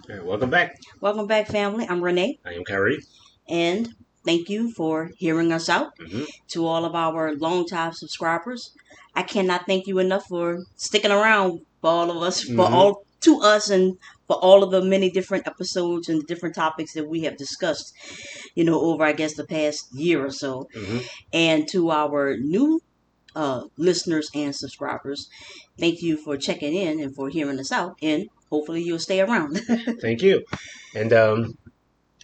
All right, welcome back. Welcome back, family. I'm Renee, I am Kyrie. and thank you for hearing us out. Mm-hmm. To all of our longtime subscribers, I cannot thank you enough for sticking around for all of us, for Mm-hmm. all to us, and for all of the many different episodes and different topics that we have discussed, over I guess the past year or so. Mm-hmm. And to our new listeners and subscribers, thank you for checking in and for hearing us out, and hopefully you'll stay around. Thank you. And on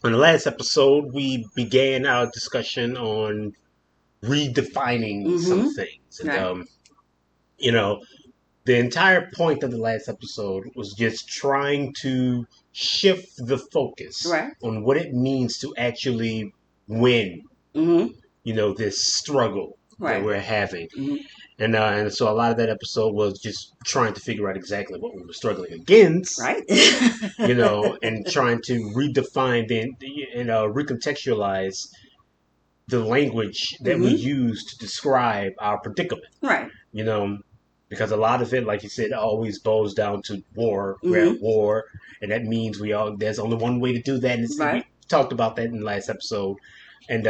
the last episode, we began our discussion on redefining some Mm-hmm. things, and Right. you know, the entire point of the last episode was just trying to shift the focus Right. on what it means to actually win. Mm-hmm. This struggle that Right. we're having. Mm-hmm. And so a lot of that episode was just trying to figure out exactly what we were struggling against, Right. and trying to redefine recontextualize the language that we Mm-hmm. use to describe our predicament. Right. You know, because a lot of it, like you said, always boils down to war. We're Mm-hmm. at war, and that means there's only one way to do that. And Right. we talked about that in the last episode, and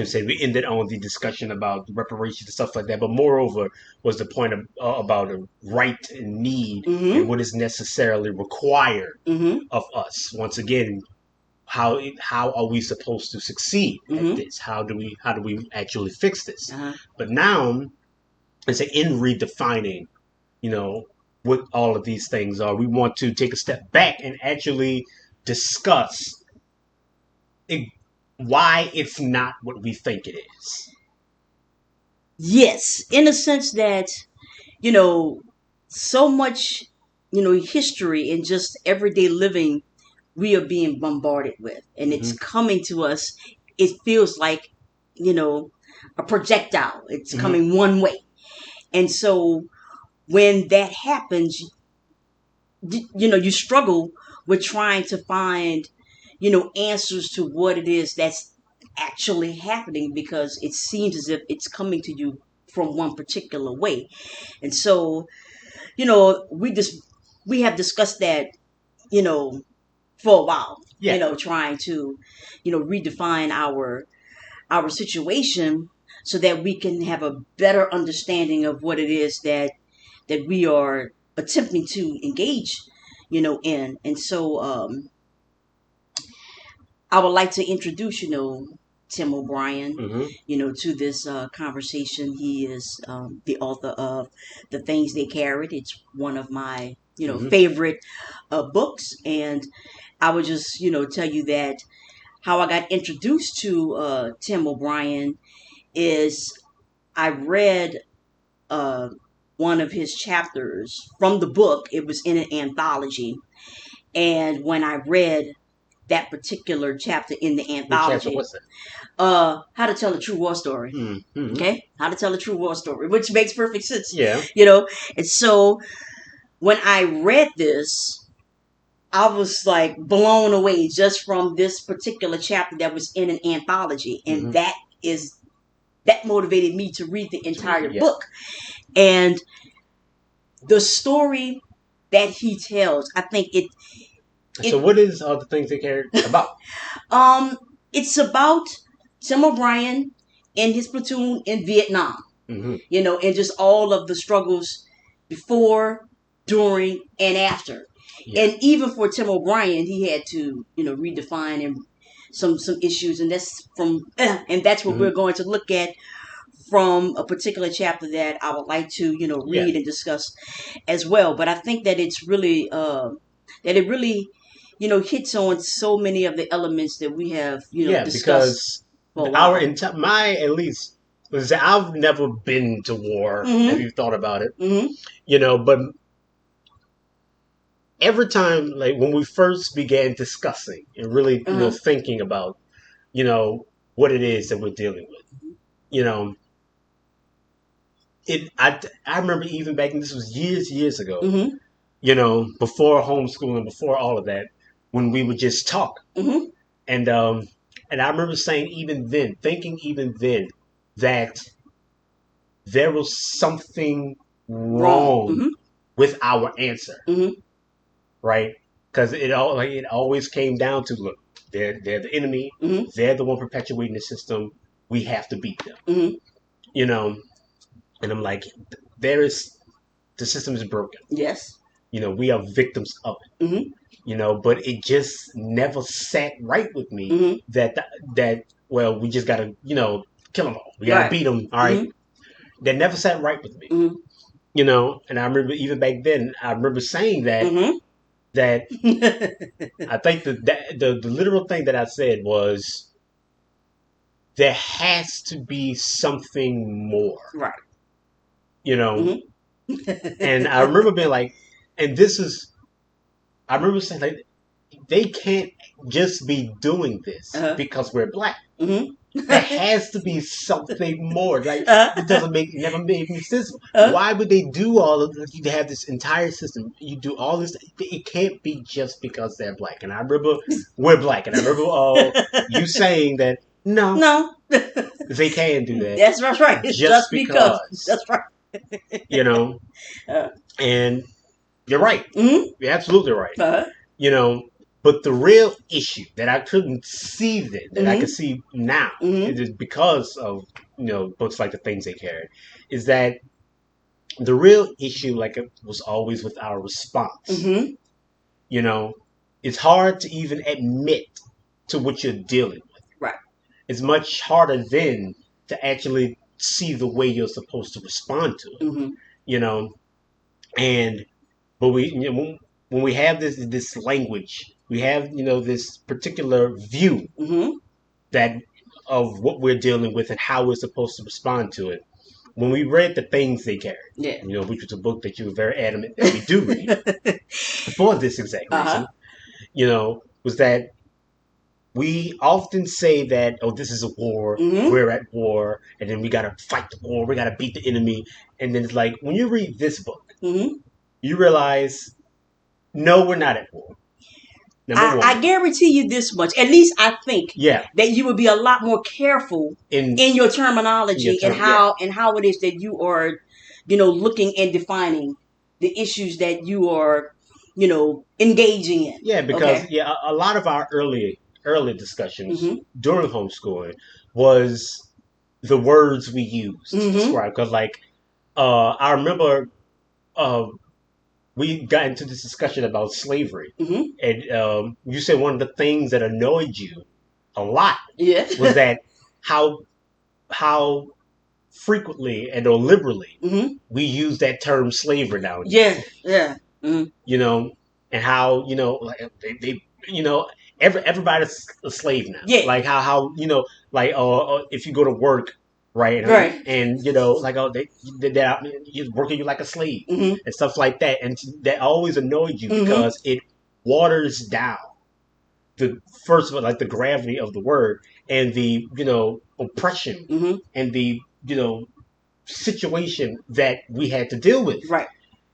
said we ended on the discussion about reparations and stuff like that. But moreover, was the point about a right and need Mm-hmm. and what is necessarily required Mm-hmm. of us. Once again, how are we supposed to succeed at Mm-hmm. this? How do we actually fix this? Uh-huh. But now, it's in redefining, you know, what all of these things are. We want to take a step back and actually discuss it, why it's not what we think it is. Yes, in a sense that, you know, so much, history and just everyday living we are being bombarded with, and it's Mm-hmm. coming to us. It feels like, you know, a projectile. It's Mm-hmm. coming one way. And so when that happens, you struggle with trying to find, answers to what it is that's actually happening, because it seems as if it's coming to you from one particular way. And so, we have discussed that, you know, for a while, Yeah. trying to, redefine our situation so that we can have a better understanding of what it is that we are attempting to engage, in. And so I would like to introduce, Tim O'Brien, Mm-hmm. to this conversation. He is the author of The Things They Carried. It's one of my, Mm-hmm. favorite books. And I would just, tell you that how I got introduced to Tim O'Brien is I read uh, one of his chapters from the book. It was in an anthology. And when I read that particular chapter in the Which chapter anthology, was it? How to Tell a True War Story. Mm-hmm. Okay? How to Tell a True War Story, which makes perfect sense, Yeah. you know? And so when I read this, I was like blown away just from this particular chapter that was in an anthology. And Mm-hmm. that motivated me to read the entire Yeah. book. And the story that he tells, I think So what is all the things they cared about? um it's about Tim O'Brien and his platoon in Vietnam, Mm-hmm. and just all of the struggles before, during, and after. Yeah. And even for Tim O'Brien, he had to, redefine and some issues, and that's what Mm-hmm. we're going to look at from a particular chapter that I would like to, Yeah. read and discuss as well. But I think that it's really that it really, hits on so many of the elements that we have, Yeah, discussed because for a our while. my at least was that I've never been to war. Have Mm-hmm. you thought about it? Mm-hmm. But every time, like when we first began discussing and really, Uh-huh. thinking about, you know, what it is that we're dealing with, you know, I remember even back, and this was years ago, Mm-hmm. before homeschooling, before all of that, when we would just talk. Mm-hmm. And I remember saying thinking even then, that there was something Wrong. wrong Mm-hmm. with our answer, Mm-hmm. right? because it always came down to, look, they're the enemy, Mm-hmm. they're the one perpetuating the system. We have to beat them, Mm-hmm. you know. And I'm like, there is the system is broken. Yes. We are victims of it. Mm-hmm. But it just never sat right with me Mm-hmm. that well, we just gotta kill them all. We gotta Right. beat them. All right, Mm-hmm. that never sat right with me. Mm-hmm. And I remember even back then, I remember saying that Mm-hmm. I think the literal thing that I said was there has to be something more, Right. you know. Mm-hmm. And I remember being like, and this is, I remember saying like, they can't just be doing this Uh-huh. because we're black. Mm-hmm. There has to be something more. Like, it uh-huh. doesn't make never made any sense. Why would they do all of this? You have this entire system. You do all this. It can't be just because they're black. And I remember we're black. And I remember you saying that no, No. they can do that That's right. just Just because. because. That's right. You know, Uh, and you're right. mm-hmm. You're absolutely right. Uh-huh. You know, but the real issue that I couldn't see then, that I Mm-hmm. can see now, Mm-hmm. it is because of books like The Things They Carried, is that the real issue, like it was always with our response. Mm-hmm. You know, it's hard to even admit to what you're dealing with. Right. It's much harder then to actually see the way you're supposed to respond to it. Mm-hmm. You know, and but when we have this language, we have this particular view Mm-hmm. that of what we're dealing with and how we're supposed to respond to it. When we read The Things They Carried, Yeah. which was a book that you were very adamant that we do read for this exact uh-huh. reason, was that we often say that, oh, this is a war, Mm-hmm. we're at war, and then we gotta fight the war, we gotta beat the enemy. And then it's like, when you read this book, Mm-hmm. you realize, no, we're not at war. Number I one. guarantee you this much. At least I think Yeah. that you would be a lot more careful In your terminology term, yeah. and how it is that you are, looking and defining the issues that you are, engaging in. Yeah, because Okay. a lot of our early discussions Mm-hmm. during homeschooling was the words we used to Mm-hmm. describe. Because I remember uh, we got into this discussion about slavery, Mm-hmm. and you said one of the things that annoyed you a lot Yeah. was that how frequently and or liberally Mm-hmm. we use that term slavery nowadays. Yeah. Yeah. Mm-hmm. And how like they everybody's a slave now. Yeah. Like how like if you go to work, right, Right. and like, oh, they're you're working you like a slave Mm-hmm. and stuff like that, and that always annoyed you Mm-hmm. because it waters down the first of all, like, the gravity of the word and the oppression Mm-hmm. and the situation that we had to deal with. Right.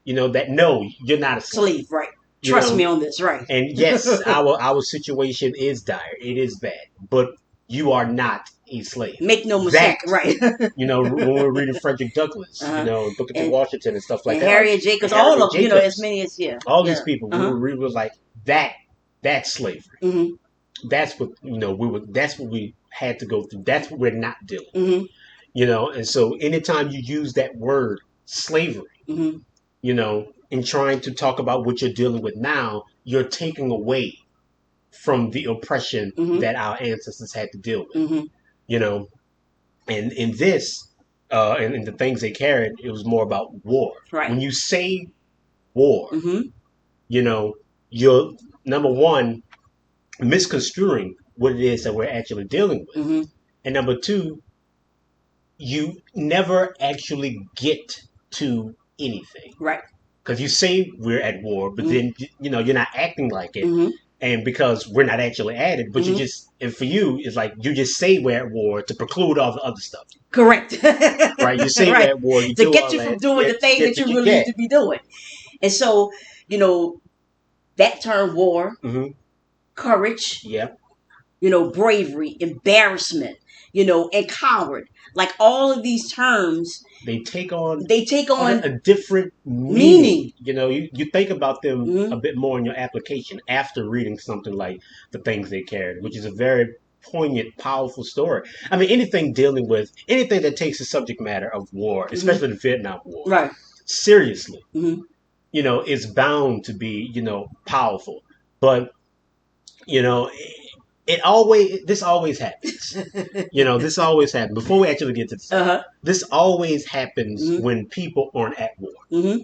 That no, you're not a slave. Slave. Right. You Trust know, me on this. Right. and yes, our situation is dire. It is bad, but you are not a slave. Make no mistake. That, Right. when we're reading Frederick Douglass, Uh-huh. Booker T. And, Washington and stuff like and that, Harriet Jacobs, Harriet all of them, Jacobs, as many as all yeah. these people, Uh-huh. we were like that's slavery. Mm-hmm. That's what That's what we had to go through. That's what we're not doing. Mm-hmm. And so anytime you use that word slavery, Mm-hmm. in trying to talk about what you're dealing with now, you're taking away from the oppression Mm-hmm. that our ancestors had to deal with. Mm-hmm. And in this, and in The Things They Carried, it was more about war. Right. When you say war, Mm-hmm. You're, number one, misconstruing what it is that we're actually dealing with. Mm-hmm. And number two, you never actually get to anything. Right. Because you say we're at war, but Mm-hmm. then you're not acting like it. Mm-hmm. And because we're not actually at it, but Mm-hmm. you just, and for you, it's like you just say we're at war to preclude all the other stuff. Correct. Right? You say right. we're at war, you to do get all you that, from doing the thing that you really get. need to be doing. And so, that term war, Mm-hmm. courage, Yeah. bravery, embarrassment, and coward. Like all of these terms, They take on they take on a different meaning. meaning. You think about them Hmm. a bit more in your application after reading something like The Things They Carried, which is a very poignant, powerful story. I mean, anything that takes the subject matter of war, Hmm. especially the Vietnam War, Right. seriously, Hmm. is bound to be, powerful. But, you know, this always happens. This always happens. Before we actually get to the story, Uh-huh. this always happens Hmm. when people aren't at war, Hmm.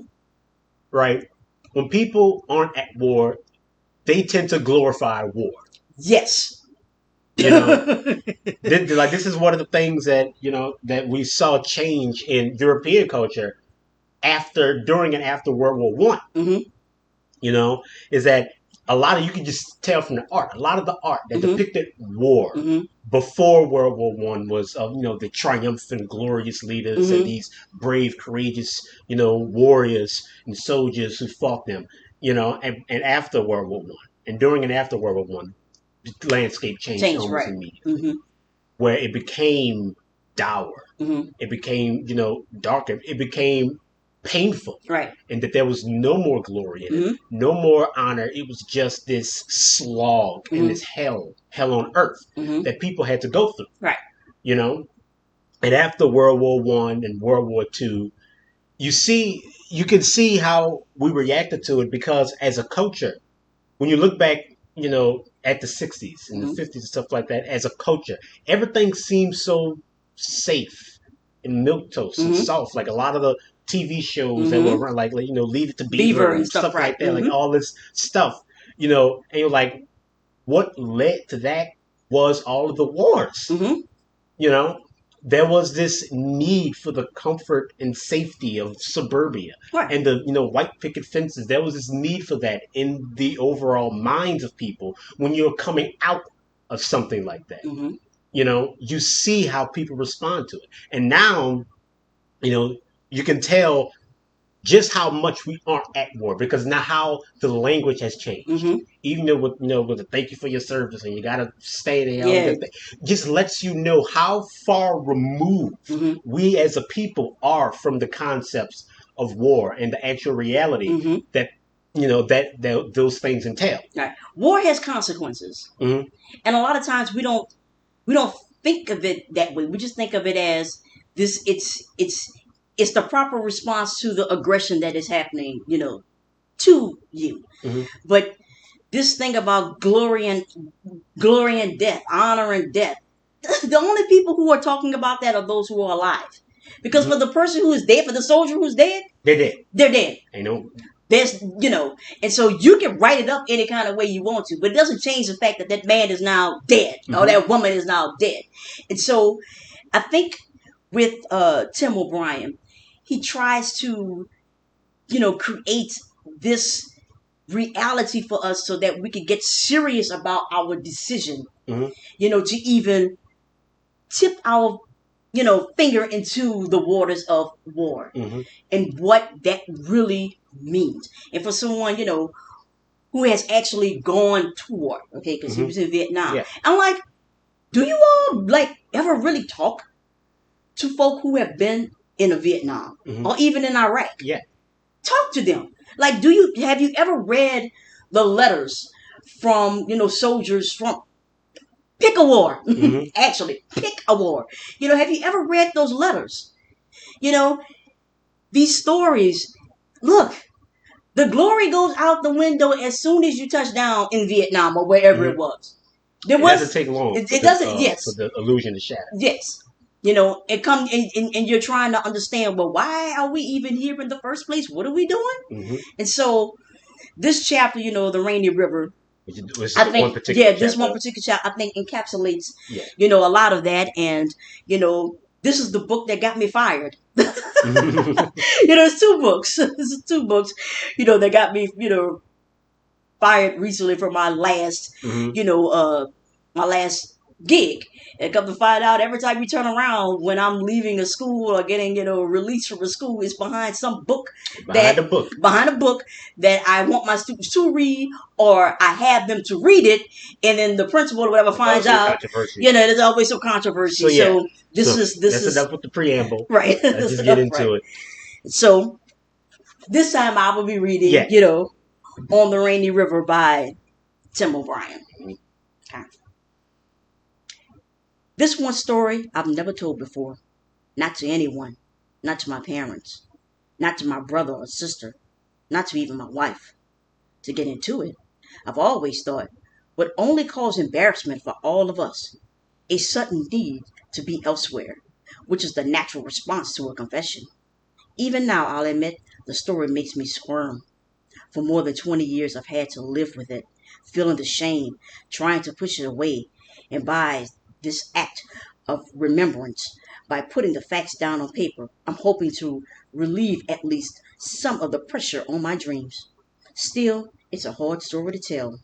right? When people aren't at war, they tend to glorify war. Yes. You know, this is one of the things that we saw change in European culture during and after World War I. Hmm. You know, is that a lot of you can just tell from the art. A lot of the art that Hmm. depicted war Hmm. before World War I was of the triumphant, glorious leaders and Hmm. these brave, courageous warriors and soldiers who fought them. And after World War I, and during and after World War I, the landscape changed Change, almost right. immediately, Hmm. where it became dour, Hmm. it became darker, it became painful, Right. and that there was no more glory in it, Hmm. no more honor. It was just this slog and Hmm. this hell on earth Hmm. that people had to go through. Right. You know, and after World War I and World War II, you can see how we reacted to it, because as a culture, when you look back, at the 60s and the Hmm. 50s and stuff like that, as a culture, everything seems so safe and milquetoast and Hmm. soft. Like a lot of the TV shows that were Hmm. around, like Leave It to Beaver Beaver and and stuff, stuff right. like that, like Hmm. all this stuff, and you're like, what led to that was all of the wars. Hmm. You know, there was this need for the comfort and safety of suburbia Right. and the white picket fences. There was this need for that in the overall minds of people when you're coming out of something like that. Hmm. You see how people respond to it, and now you know you can tell just how much we aren't at war, because now how the language has changed. Hmm. Even though with the thank you for your service and you gotta stay there, all Yeah. that just lets you know how far removed Hmm. we as a people are from the concepts of war and the actual reality Hmm. that those things entail. Right. War has consequences, Hmm. and a lot of times we don't think of it that way. We just think of it as this. It's the proper response to the aggression that is happening, to you. Hmm. But this thing about glory and death, honor and death. The only people who are talking about that are those who are alive. Because Hmm. for the person who is dead, for the soldier who's dead, They did. they're dead. I know. There's, and so you can write it up any kind of way you want to, but it doesn't change the fact that that man is now dead or Hmm. that woman is now dead. And so I think with Tim O'Brien, he tries to, create this reality for us so that we can get serious about our decision, Hmm. to even tip our, finger into the waters of war Hmm. and what that really means. And for someone, who has actually gone to war, okay, because he Hmm. was in Vietnam. Yeah. I'm like, do you all like ever really talk to folk who have been in a Vietnam Hmm. or even in Iraq? Yeah. Talk to them. Like, have you ever read the letters from soldiers from pick a war? Hmm. Actually, pick a war. Have you ever read those letters? You know, these stories. Look, the glory goes out the window as soon as you touch down in Vietnam or wherever Hmm. it was. There It doesn't was take long it doesn't. for Yes, the illusion to shatter. yes. It comes and you're trying to understand. Well, why are we even here in the first place? What are we doing? Hmm. And so this chapter, the Rainy River, Which is I the one think, particular yeah, this one chapter. particular chapter, I think encapsulates, Yeah. a lot of that. And, this is the book that got me fired. Hmm. It's two books. This is two books, that got me, fired recently for my last, Hmm. you know, uh, my last gig. And come to find out, every time we turn around when I'm leaving a school or getting, released from a school, it's behind some book Behind that the book. behind a book that I want my students to read, or I have them to read it, and then the principal or whatever There's finds always some out, controversy. there's always some So controversy. yeah. So this So is that's enough with the preamble. right. Let's That's just get enough, right. into it. So this time I will be reading, Yeah. On the Rainy River by Tim O'Brien. Okay. This one story I've never told before. Not to anyone. Not to my parents. Not to my brother or sister. Not to even my wife. To get into it, I've always thought would only cause embarrassment for all of us. A sudden need to be elsewhere, which is the natural response to a confession. Even now, I'll admit, the story makes me squirm. For more than 20 years, I've had to live with it, feeling the shame, trying to push it away. And by this act of remembrance, by putting the facts down on paper, I'm hoping to relieve at least some of the pressure on my dreams. Still, it's a hard story to tell.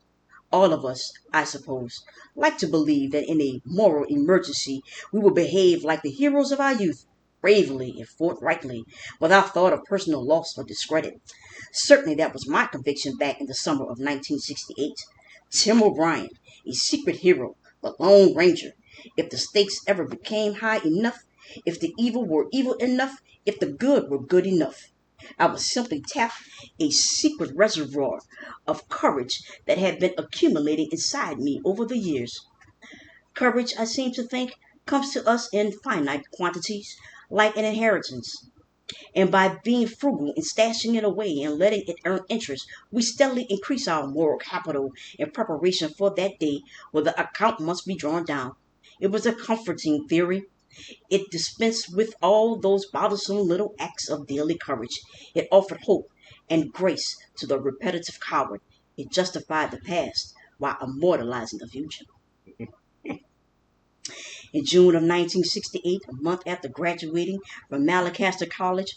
All of us, I suppose, like to believe that in a moral emergency we will behave like the heroes of our youth, bravely and forthrightly, without thought of personal loss or discredit. Certainly that was my conviction back in the summer of 1968. Tim O'Brien, a secret hero, the Lone Ranger. If the stakes ever became high enough, if the evil were evil enough, if the good were good enough, I would simply tap a secret reservoir of courage that had been accumulating inside me over the years. Courage, I seem to think, comes to us in finite quantities, like an inheritance. And by being frugal and stashing it away and letting it earn interest, we steadily increase our moral capital in preparation for that day where the account must be drawn down. It was a comforting theory. It dispensed with all those bothersome little acts of daily courage. It offered hope and grace to the repetitive coward. It justified the past while immortalizing the future. In June of 1968, a month after graduating from Malacaster College,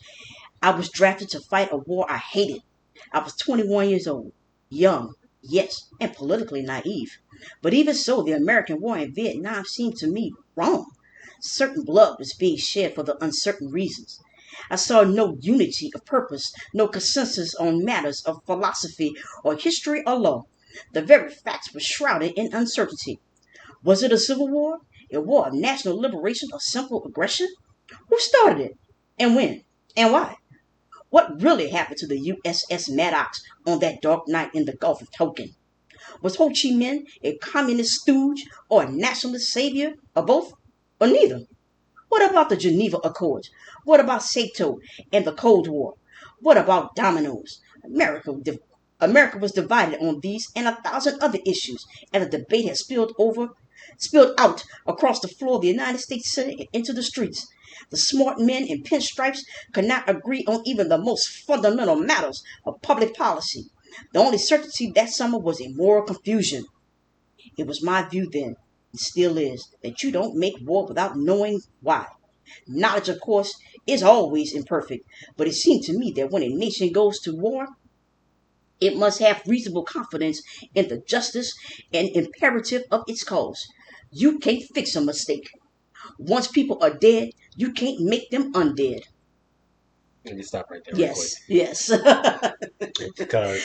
I was drafted to fight a war I hated. I was 21 years old, young, yes, and politically naive. But even so, the American war in Vietnam seemed to me wrong. Certain blood was being shed for the uncertain reasons. I saw no unity of purpose, no consensus on matters of philosophy or history or law. The very facts were shrouded in uncertainty. Was it a civil war? A war of national liberation or simple aggression? Who started it? And when? And why? What really happened to the USS Maddox on that dark night in the Gulf of Tonkin? Was Ho Chi Minh a communist stooge or a nationalist savior, or both, or neither? What about the Geneva Accords? What about Sato and the Cold War? What about dominoes? America was divided on these and 1,000 other issues, and the debate has spilled out across the floor of the United States Senate and into the streets. The smart men in pinstripes could not agree on even the most fundamental matters of public policy. The only certainty that summer was a moral confusion. It was my view then, and still is, that you don't make war without knowing why. Knowledge, of course, is always imperfect, but it seemed to me that when a nation goes to war, it must have reasonable confidence in the justice and imperative of its cause. You can't fix a mistake. Once people are dead, you can't make them undead. Let me stop right there real quick. Yes. Because,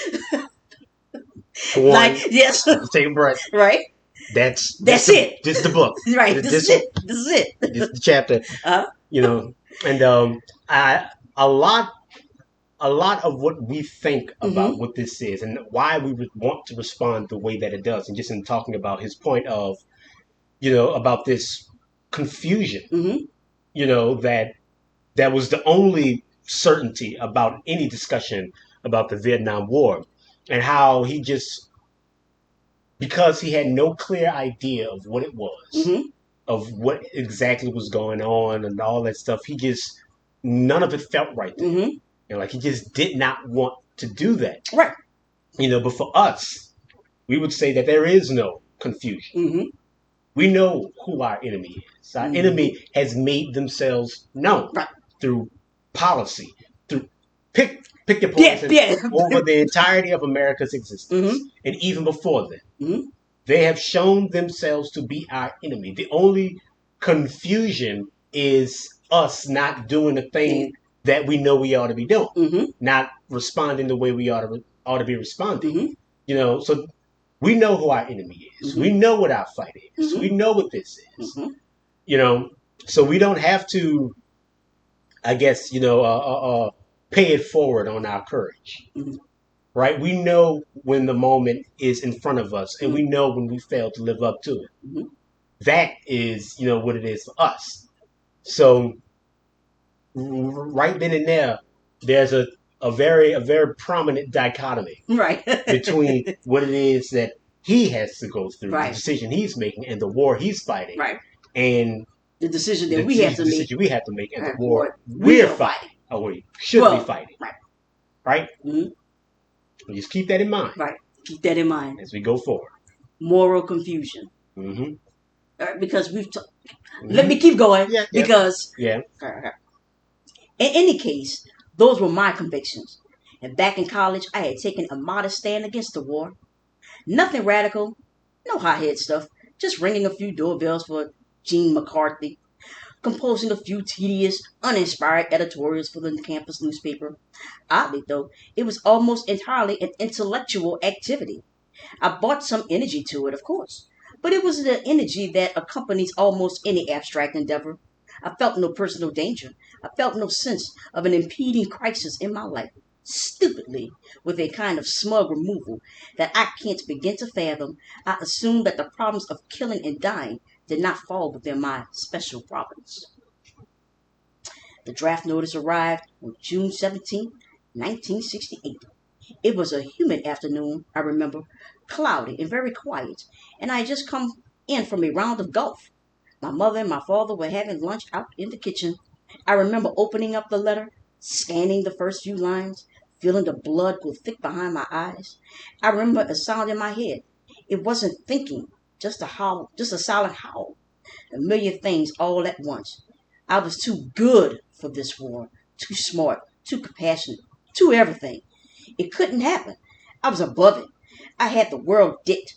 for one, yes. take a breath. Right? That's it. This is the book. Right. This is it. This is it. This is the chapter. And a lot of what we think about what this is and why we would want to respond the way that it does, and just in talking about his point of, about this confusion, that was the only certainty about any discussion about the Vietnam War, and how he just, because he had no clear idea of what it was, of what exactly was going on and all that stuff, none of it felt right to him. And like, he just did not want to do that. Right. But for us, we would say that there is no confusion. We know who our enemy is. Our enemy has made themselves known through policy, through pick your poison, over the entirety of America's existence, and even before then. They have shown themselves to be our enemy. The only confusion is us not doing the thing that we know we ought to be doing, Mm-hmm. not responding the way we ought to be responding. Mm-hmm. So we know who our enemy is. We Mm-hmm. know what our fight is. Mm-hmm. We know what this is. Mm-hmm. You know, so we don't have to, I guess, pay it forward on our courage, Mm-hmm. right? We know when the moment is in front of us, and Mm-hmm. we know when we fail to live up to it. Mm-hmm. That is, what it is for us. So right then and there, there's a very prominent dichotomy Right. between what it is that he has to go through, the Right. decision he's making, and the war he's fighting, Right. and The decision that the we have to make. decision we have to make, and the Right. war What we we're are fighting, fighting. or we should be Well, fighting, right. right? Mm-hmm. Just keep that in mind Right. Keep that in mind. as we go forward. Moral confusion. Mm-hmm. Because let Mm-hmm. me keep going. Yeah, yeah, Because yeah. in any case, those were my convictions. And back in college, I had taken a modest stand against the war. Nothing radical, no hot-head stuff, just ringing a few doorbells for Gene McCarthy, composing a few tedious, uninspired editorials for the campus newspaper. Oddly, though, it was almost entirely an intellectual activity. I brought some energy to it, of course, but it was the energy that accompanies almost any abstract endeavor. I felt no personal danger. I felt no sense of an impending crisis in my life. Stupidly, with a kind of smug removal that I can't begin to fathom, I assumed that the problems of killing and dying did not fall within my special province. The draft notice arrived on June 17th, 1968. It was a humid afternoon, I remember, cloudy and very quiet, and I had just come in from a round of golf. My mother and my father were having lunch out in the kitchen. I remember opening up the letter, scanning the first few lines, feeling the blood go thick behind my eyes. I remember a sound in my head. It wasn't thinking, just a howl, just a silent howl. A million things all at once. I was too good for this war, too smart, too compassionate, too everything. It couldn't happen. I was above it. I had the world dicked.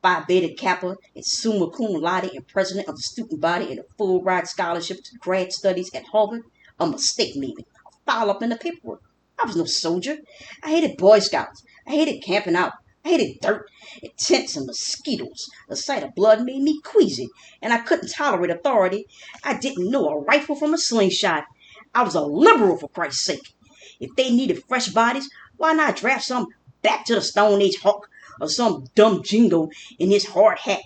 Phi Beta Kappa and Summa Cum Laude and president of the student body and a full ride scholarship to grad studies at Harvard. A mistake, maybe. A foul up in the paperwork. I was no soldier. I hated Boy Scouts. I hated camping out. I hated dirt and tents and mosquitoes. The sight of blood made me queasy, and I couldn't tolerate authority. I didn't know a rifle from a slingshot. I was a liberal, for Christ's sake. If they needed fresh bodies, why not draft some back to the Stone Age hawk or some dumb jingo in his hard hat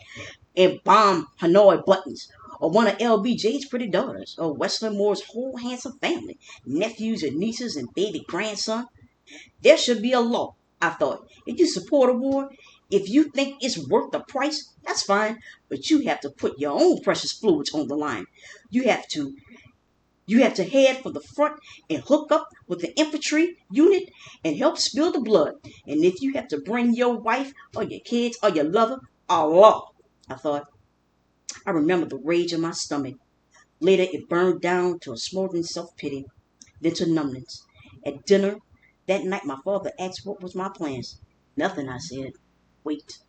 and bomb Hanoi buttons? Or one of LBJ's pretty daughters, or Wesley Moore's whole handsome family, nephews and nieces and baby grandson. There should be a law, I thought. If you support a war, if you think it's worth the price, that's fine. But you have to put your own precious fluids on the line. You have to you have to head for the front and hook up with the infantry unit and help spill the blood. And if you have to bring your wife or your kids or your lover, Allah, I thought. I remember the rage in my stomach. Later, it burned down to a smoldering self-pity, then to numbness. At dinner that night, my father asked what was my plans. Nothing, I said. Wait.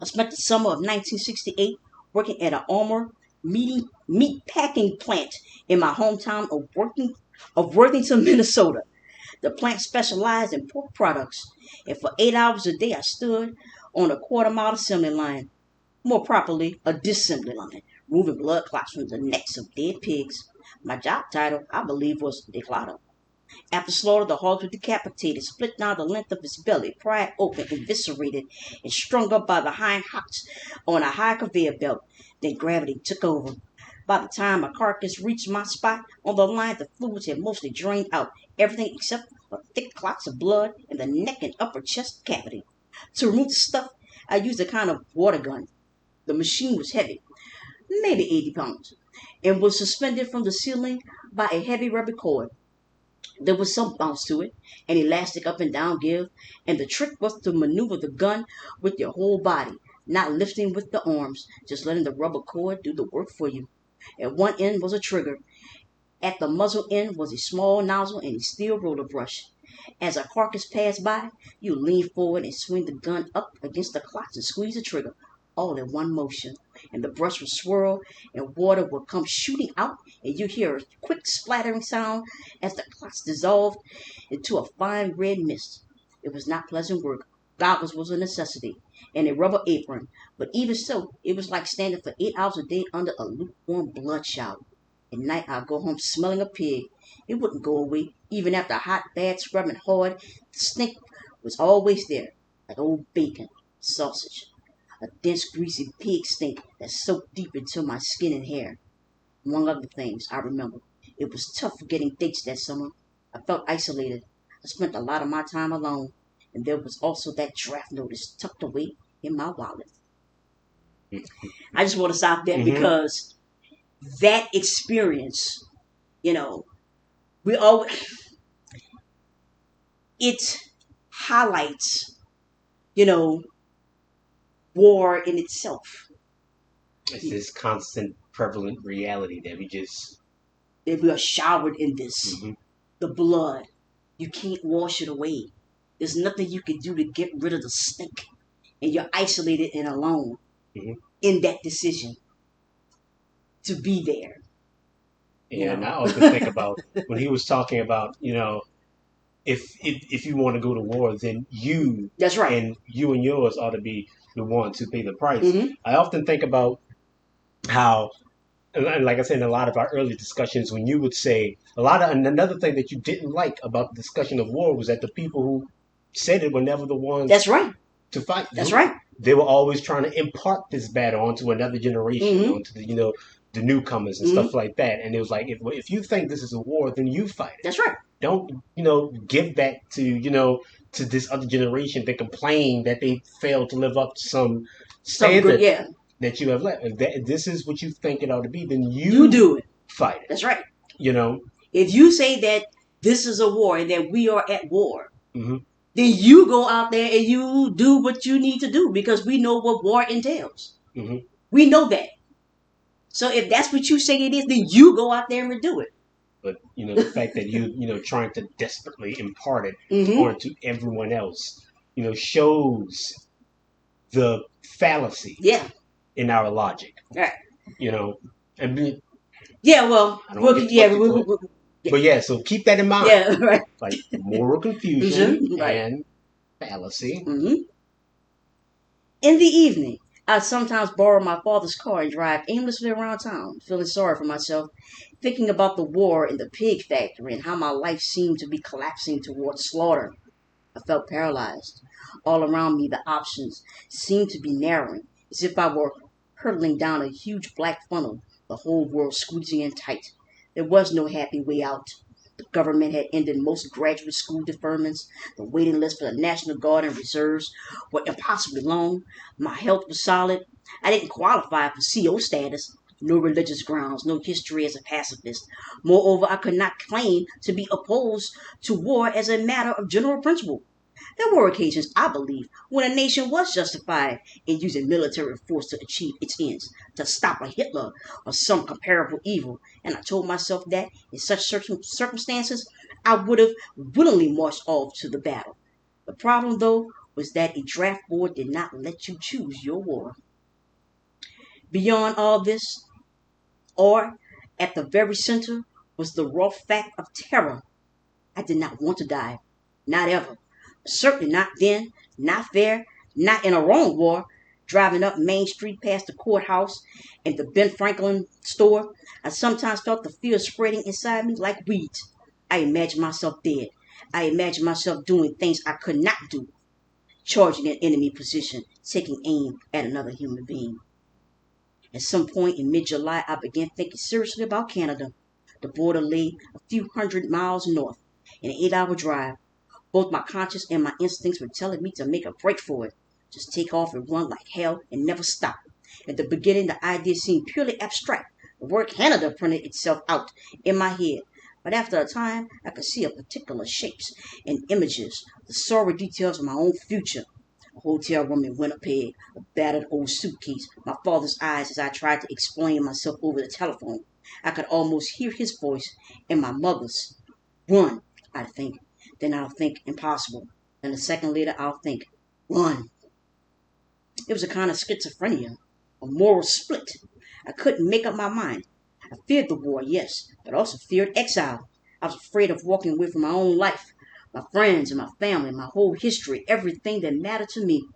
I spent the summer of 1968 working at an armor meat packing plant in my hometown of Worthington, Minnesota. The plant specialized in pork products, and for 8 hours a day I stood on a quarter-mile assembly line, more properly, a disassembly line, removing blood clots from the necks of dead pigs. My job title, I believe, was declotter. After slaughter, the hog was decapitated, split down the length of his belly, pried open, eviscerated, and strung up by the hind hocks on a high conveyor belt. Then gravity took over. By the time my carcass reached my spot on the line, the fluids had mostly drained out, everything except for thick clots of blood in the neck and upper chest cavity. To remove the stuff, I used a kind of water gun. The machine was heavy, maybe 80 pounds, and was suspended from the ceiling by a heavy rubber cord. There was some bounce to it, an elastic up and down give, and the trick was to maneuver the gun with your whole body, not lifting with the arms, just letting the rubber cord do the work for you. At one end was a trigger. At the muzzle end was a small nozzle and a steel roller brush. As a carcass passed by, you lean forward and swing the gun up against the clutch and squeeze the trigger, all in one motion. And the brush would swirl, and water would come shooting out, and you hear a quick splattering sound as the clutch dissolved into a fine red mist. It was not pleasant work. Goggles was a necessity, and a rubber apron. But even so, it was like standing for 8 hours a day under a lukewarm blood shower. At night, I'd go home smelling a pig. It wouldn't go away, even after a hot bath scrubbing hard. The stink was always there, like old bacon, sausage, a dense, greasy pig stink that soaked deep into my skin and hair. Among other things, I remember. It was tough getting dates that summer. I felt isolated. I spent a lot of my time alone. And there was also that draft notice tucked away in my wallet. I just want to stop there Mm-hmm. because that experience, you know, we always, it highlights, you know, war in itself. It's this constant, prevalent reality that we just. That we are showered in this. Mm-hmm. The blood. You can't wash it away. There's nothing you can do to get rid of the stink. And you're isolated and alone Mm-hmm. in that decision to be there. You And I know. often think about when he was talking about, if you want to go to war, then That's right. and yours ought to be the one to pay the price. Mm-hmm. I often think about how, and like I said in a lot of our early discussions, when you would say and another thing that you didn't like about the discussion of war was that the people who said it were never the ones That's right. to fight. That's right. They were always trying to impart this battle onto another generation, Mm-hmm. onto the newcomers and Mm-hmm. stuff like that. And it was like, if you think this is a war, then you fight it. That's right. Don't give that to this other generation that complain that they failed to live up to some Some good, standard yeah. that you have left. If this is what you think it ought to be, then You do it. fight it. That's right. You know. If you say that this is a war and that we are at war, Mm-hmm. then you go out there and you do what you need to do because we know what war entails. Mm-hmm. We know that. So if that's what you say it is, then you go out there and do it. But the fact that you trying to desperately impart it Mm-hmm. onto everyone else, shows the fallacy Yeah. in our logic. Right. And Yeah. Well. I don't want to get too much into it. But yeah, so keep that in mind. Yeah. Right. Like moral confusion Mm-hmm. Right. and fallacy. Mm-hmm. In the evening, I'd sometimes borrow my father's car and drive aimlessly around town, feeling sorry for myself, thinking about the war in the pig factory and how my life seemed to be collapsing towards slaughter. I felt paralyzed. All around me, the options seemed to be narrowing, as if I were hurtling down a huge black funnel, the whole world squeezing in tight. There was no happy way out. The government had ended most graduate school deferments. The waiting list for the National Guard and Reserves were impossibly long. My health was solid. I didn't qualify for CO status. No religious grounds, no history as a pacifist. Moreover, I could not claim to be opposed to war as a matter of general principle. There were occasions, I believe, when a nation was justified in using military force to achieve its ends, to stop a Hitler or some comparable evil, and I told myself that, in such circumstances, I would have willingly marched off to the battle. The problem, though, was that a draft board did not let you choose your war. Beyond all this, or at the very center, was the raw fact of terror. I did not want to die. Not ever. Certainly not then, not fair, not in a wrong war. Driving up Main Street past the courthouse and the Ben Franklin store, I sometimes felt the fear spreading inside me like weeds. I imagined myself dead. I imagined myself doing things I could not do, charging an enemy position, taking aim at another human being. At some point in mid-July, I began thinking seriously about Canada. The border lay a few hundred miles north, an 8-hour drive. Both my conscience and my instincts were telling me to make a break for it. Just take off and run like hell and never stop. At the beginning, the idea seemed purely abstract. The word Canada printed itself out in my head. But after a time, I could see particular shapes and images, the sorry details of my own future. A hotel room in Winnipeg, a battered old suitcase, my father's eyes as I tried to explain myself over the telephone. I could almost hear his voice and my mother's. Run, I think. Then I'll think impossible. And a second later, I'll think run. It was a kind of schizophrenia, a moral split. I couldn't make up my mind. I feared the war, yes, but also feared exile. I was afraid of walking away from my own life, my friends and my family, my whole history, everything that mattered to me.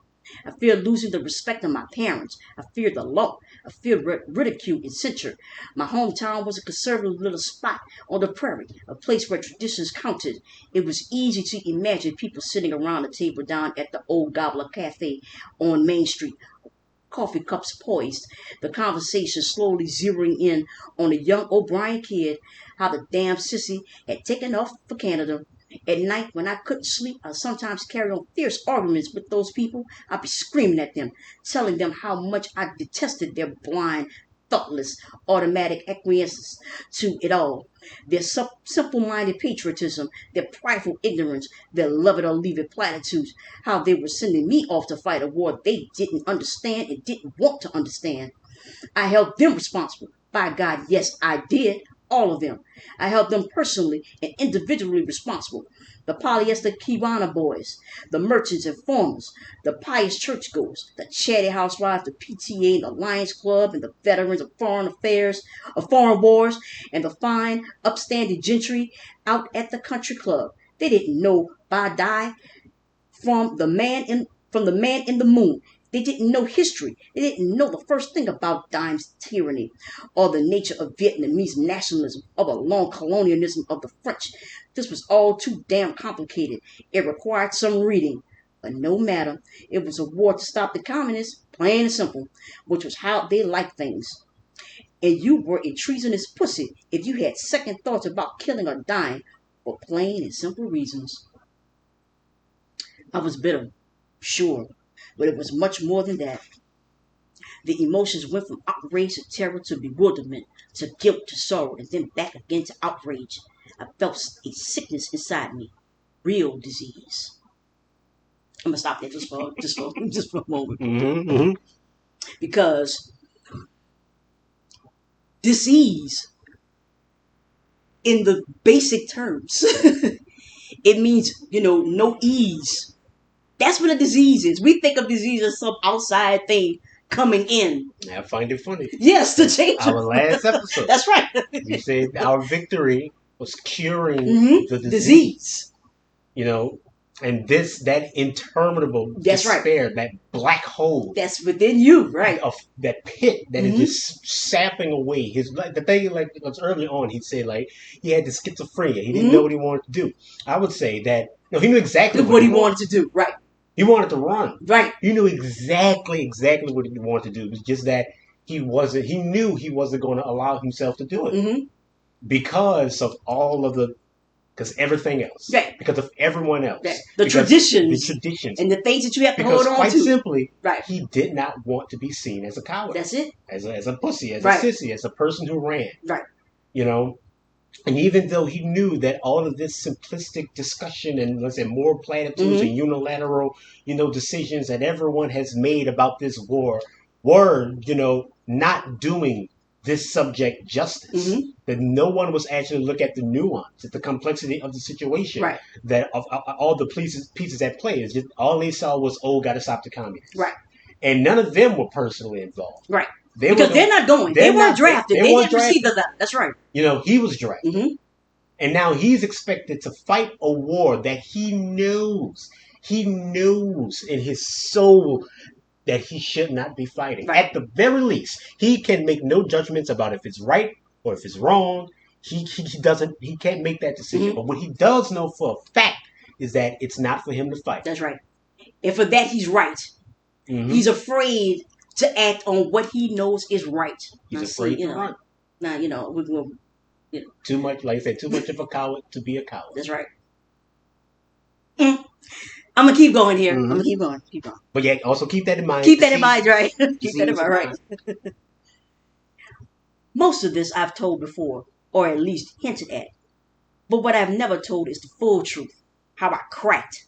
I feared losing the respect of my parents. I feared the law. I feared ridicule and censure. My hometown was a conservative little spot on the prairie, a place where traditions counted. It was easy to imagine people sitting around a table down at the Old Gobbler Cafe on Main Street, coffee cups poised, the conversation slowly zeroing in on a young O'Brien kid, how the damn sissy had taken off for Canada. At night, when I couldn't sleep, I'd sometimes carry on fierce arguments with those people. I'd be screaming at them, telling them how much I detested their blind, thoughtless, automatic acquiescence to it all, their simple-minded patriotism, their prideful ignorance, their love it or leave it platitudes, how they were sending me off to fight a war they didn't understand and didn't want to understand. I held them responsible. By God, yes, I did. All of them. I held them personally and individually responsible. The polyester Kibana boys, the merchants and farmers, the pious churchgoers, the chatty housewives, the PTA and the Lions Club, and the veterans of foreign affairs, of foreign wars, and the fine, upstanding gentry out at the country club. They didn't know Badai from the man in the moon. They didn't know history. They didn't know the first thing about Dime's tyranny, or the nature of Vietnamese nationalism, or the long colonialism of the French. This was all too damn complicated. It required some reading. But no matter. It was a war to stop the communists, plain and simple, which was how they liked things. And you were a treasonous pussy if you had second thoughts about killing or dying for plain and simple reasons. I was bitter, sure, but it was much more than that. The emotions went from outrage to terror to bewilderment to guilt to sorrow and then back again to outrage. I felt a sickness inside me, real disease. I'm gonna stop there just for a moment Mm-hmm. because disease, in the basic terms, it means no ease. That's what a disease is. We think of disease as some outside thing coming in. I find it funny. Yes, the change. Our last episode. That's right. You said our victory was curing the disease. And that interminable That's despair, right. that black hole, that's within you, right? Of that pit that is just sapping away his. The thing, like early on, he'd say like he had the schizophrenia. He didn't know what he wanted to do. I would say that he knew exactly what he wanted to do. Right. He wanted to run. Right. He knew exactly what he wanted to do. It was just that he knew he wasn't going to allow himself to do it because of all of because everything else, right. Because of everyone else, right. The traditions, and the things that you have to hold on quite to. Simply, right. He did not want to be seen as a coward. That's it. As a pussy, as right. a sissy, as a person who ran. Right. And even though he knew that all of this simplistic discussion and let's say more platitudes and unilateral, decisions that everyone has made about this war were, not doing this subject justice. That no one was actually look at the nuance, at the complexity of the situation. Right. That of all the pieces at play is just all they saw was got to stop the communists. Right. And none of them were personally involved. Right. Because they're not going. They weren't drafted. They didn't receive the letter. That's right. He was drafted. And now he's expected to fight a war that he knows in his soul that he should not be fighting. Right. At the very least, he can make no judgments about if it's right or if it's wrong. He can't make that decision. But what he does know for a fact is that it's not for him to fight. That's right. And for that, he's right. He's afraid to act on what he knows is right. He's afraid to run. Now, we're going to... Too much, like I said, too much of a coward to be a coward. That's right. I'm going to keep going here. I'm going to keep going. But yeah, also keep that in mind. Keep that in mind, right? Keep that in mind, right. Most of this I've told before, or at least hinted at. But what I've never told is the full truth. How I cracked.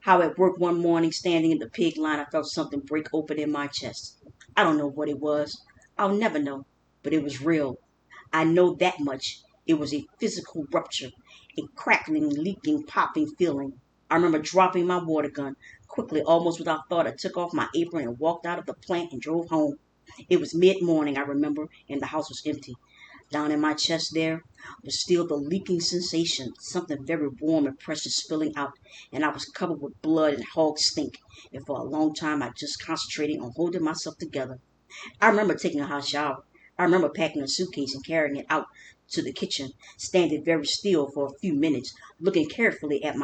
How at work one morning, standing in the pig line, I felt something break open in my chest. I don't know what it was. I'll never know. But it was real. I know that much. It was a physical rupture. a crackling, leaking, popping feeling. I remember dropping my water gun. Quickly, almost without thought, I took off my apron and walked out of the plant and drove home. It was mid-morning, I remember, and the house was empty. Down in my chest there was still the leaking sensation, something very warm and precious spilling out, and I was covered with blood and hog stink. And for a long time I just concentrated on holding myself together. I remember taking a hot shower. I remember packing a suitcase and carrying it out to the kitchen, standing very still for a few minutes, looking carefully at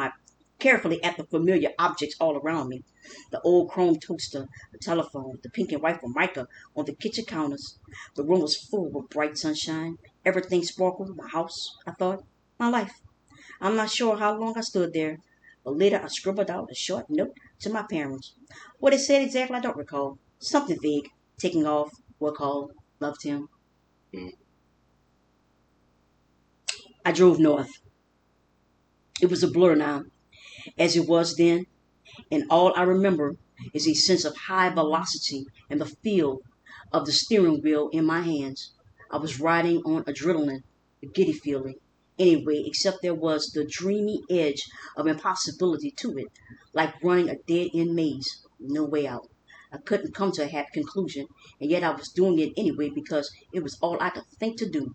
the familiar objects all around me. The old chrome toaster, the telephone, the pink and white formica on the kitchen counters. The room was full with bright sunshine. Everything sparkled. My house, I thought. My life. I'm not sure how long I stood there, but later I scribbled out a short note to my parents. What it said exactly, I don't recall. Something vague. Taking off, work called, loved him. Mm. I drove north. It was a blur now, as it was then, and all I remember is a sense of high velocity and the feel of the steering wheel in my hands. I was riding on adrenaline, a giddy feeling. Anyway, except there was the dreamy edge of impossibility to it, like running a dead end maze, no way out. I couldn't come to a happy conclusion, and yet I was doing it anyway because it was all I could think to do.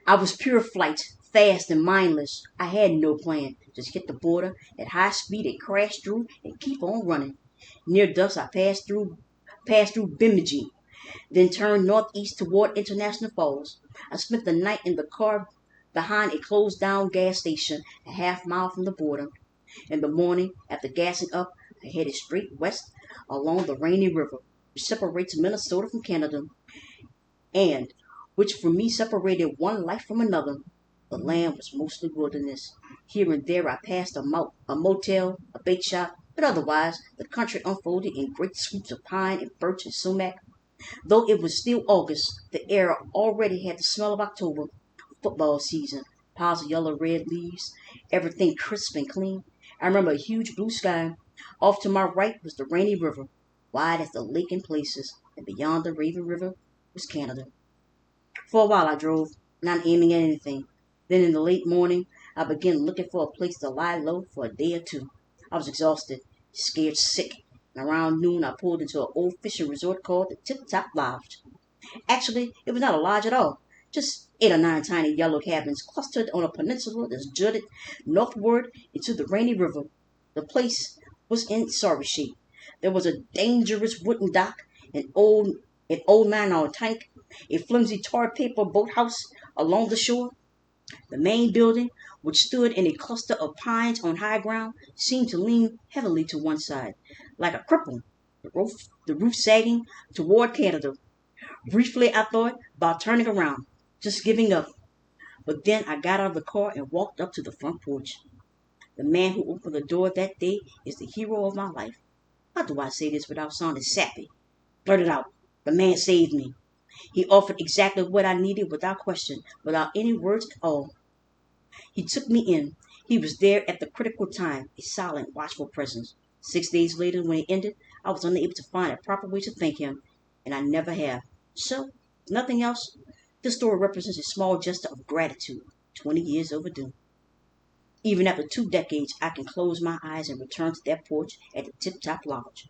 I was pure flight, fast and mindless. I had no plan. Just hit the border at high speed and crash through and keep on running. Near dusk, I passed through Bemidji, then turned northeast toward International Falls. I spent the night in the car behind a closed down gas station a half mile from the border. In the morning, after gassing up, I headed straight west along the Rainy River, which separates Minnesota from Canada, and which for me separated one life from another. The land was mostly wilderness. Here and there I passed a motel, a bake shop, but otherwise the country unfolded in great sweeps of pine and birch and sumac. Though it was still August, the air already had the smell of October. Football season, piles of yellow red leaves, everything crisp and clean. I remember a huge blue sky. Off to my right was the Rainy River, wide as the lake in places, and beyond the Raven River was Canada. For a while I drove, not aiming at anything. Then in the late morning, I began looking for a place to lie low for a day or two. I was exhausted, scared sick, and around noon I pulled into an old fishing resort called the Tip Top Lodge. Actually, it was not a lodge at all. Just 8 or 9 tiny yellow cabins clustered on a peninsula that jutted northward into the Rainy River. The place was in sorry shape. There was a dangerous wooden dock, an old man-on tank, a flimsy tar paper boathouse along the shore. The main building, which stood in a cluster of pines on high ground, seemed to lean heavily to one side, like a cripple, the roof sagging toward Canada. Briefly, I thought about turning around, just giving up. But then I got out of the car and walked up to the front porch. The man who opened the door that day is the hero of my life. How do I say this without sounding sappy? Blurted out. The man saved me. He offered exactly what I needed without question, without any words at all. He took me in. He was there at the critical time, a silent, watchful presence. 6 days later, when it ended, I was unable to find a proper way to thank him, and I never have. So, if nothing else, this story represents a small gesture of gratitude, 20 years overdue. Even after 2 decades, I can close my eyes and return to that porch at the Tip Top Lodge.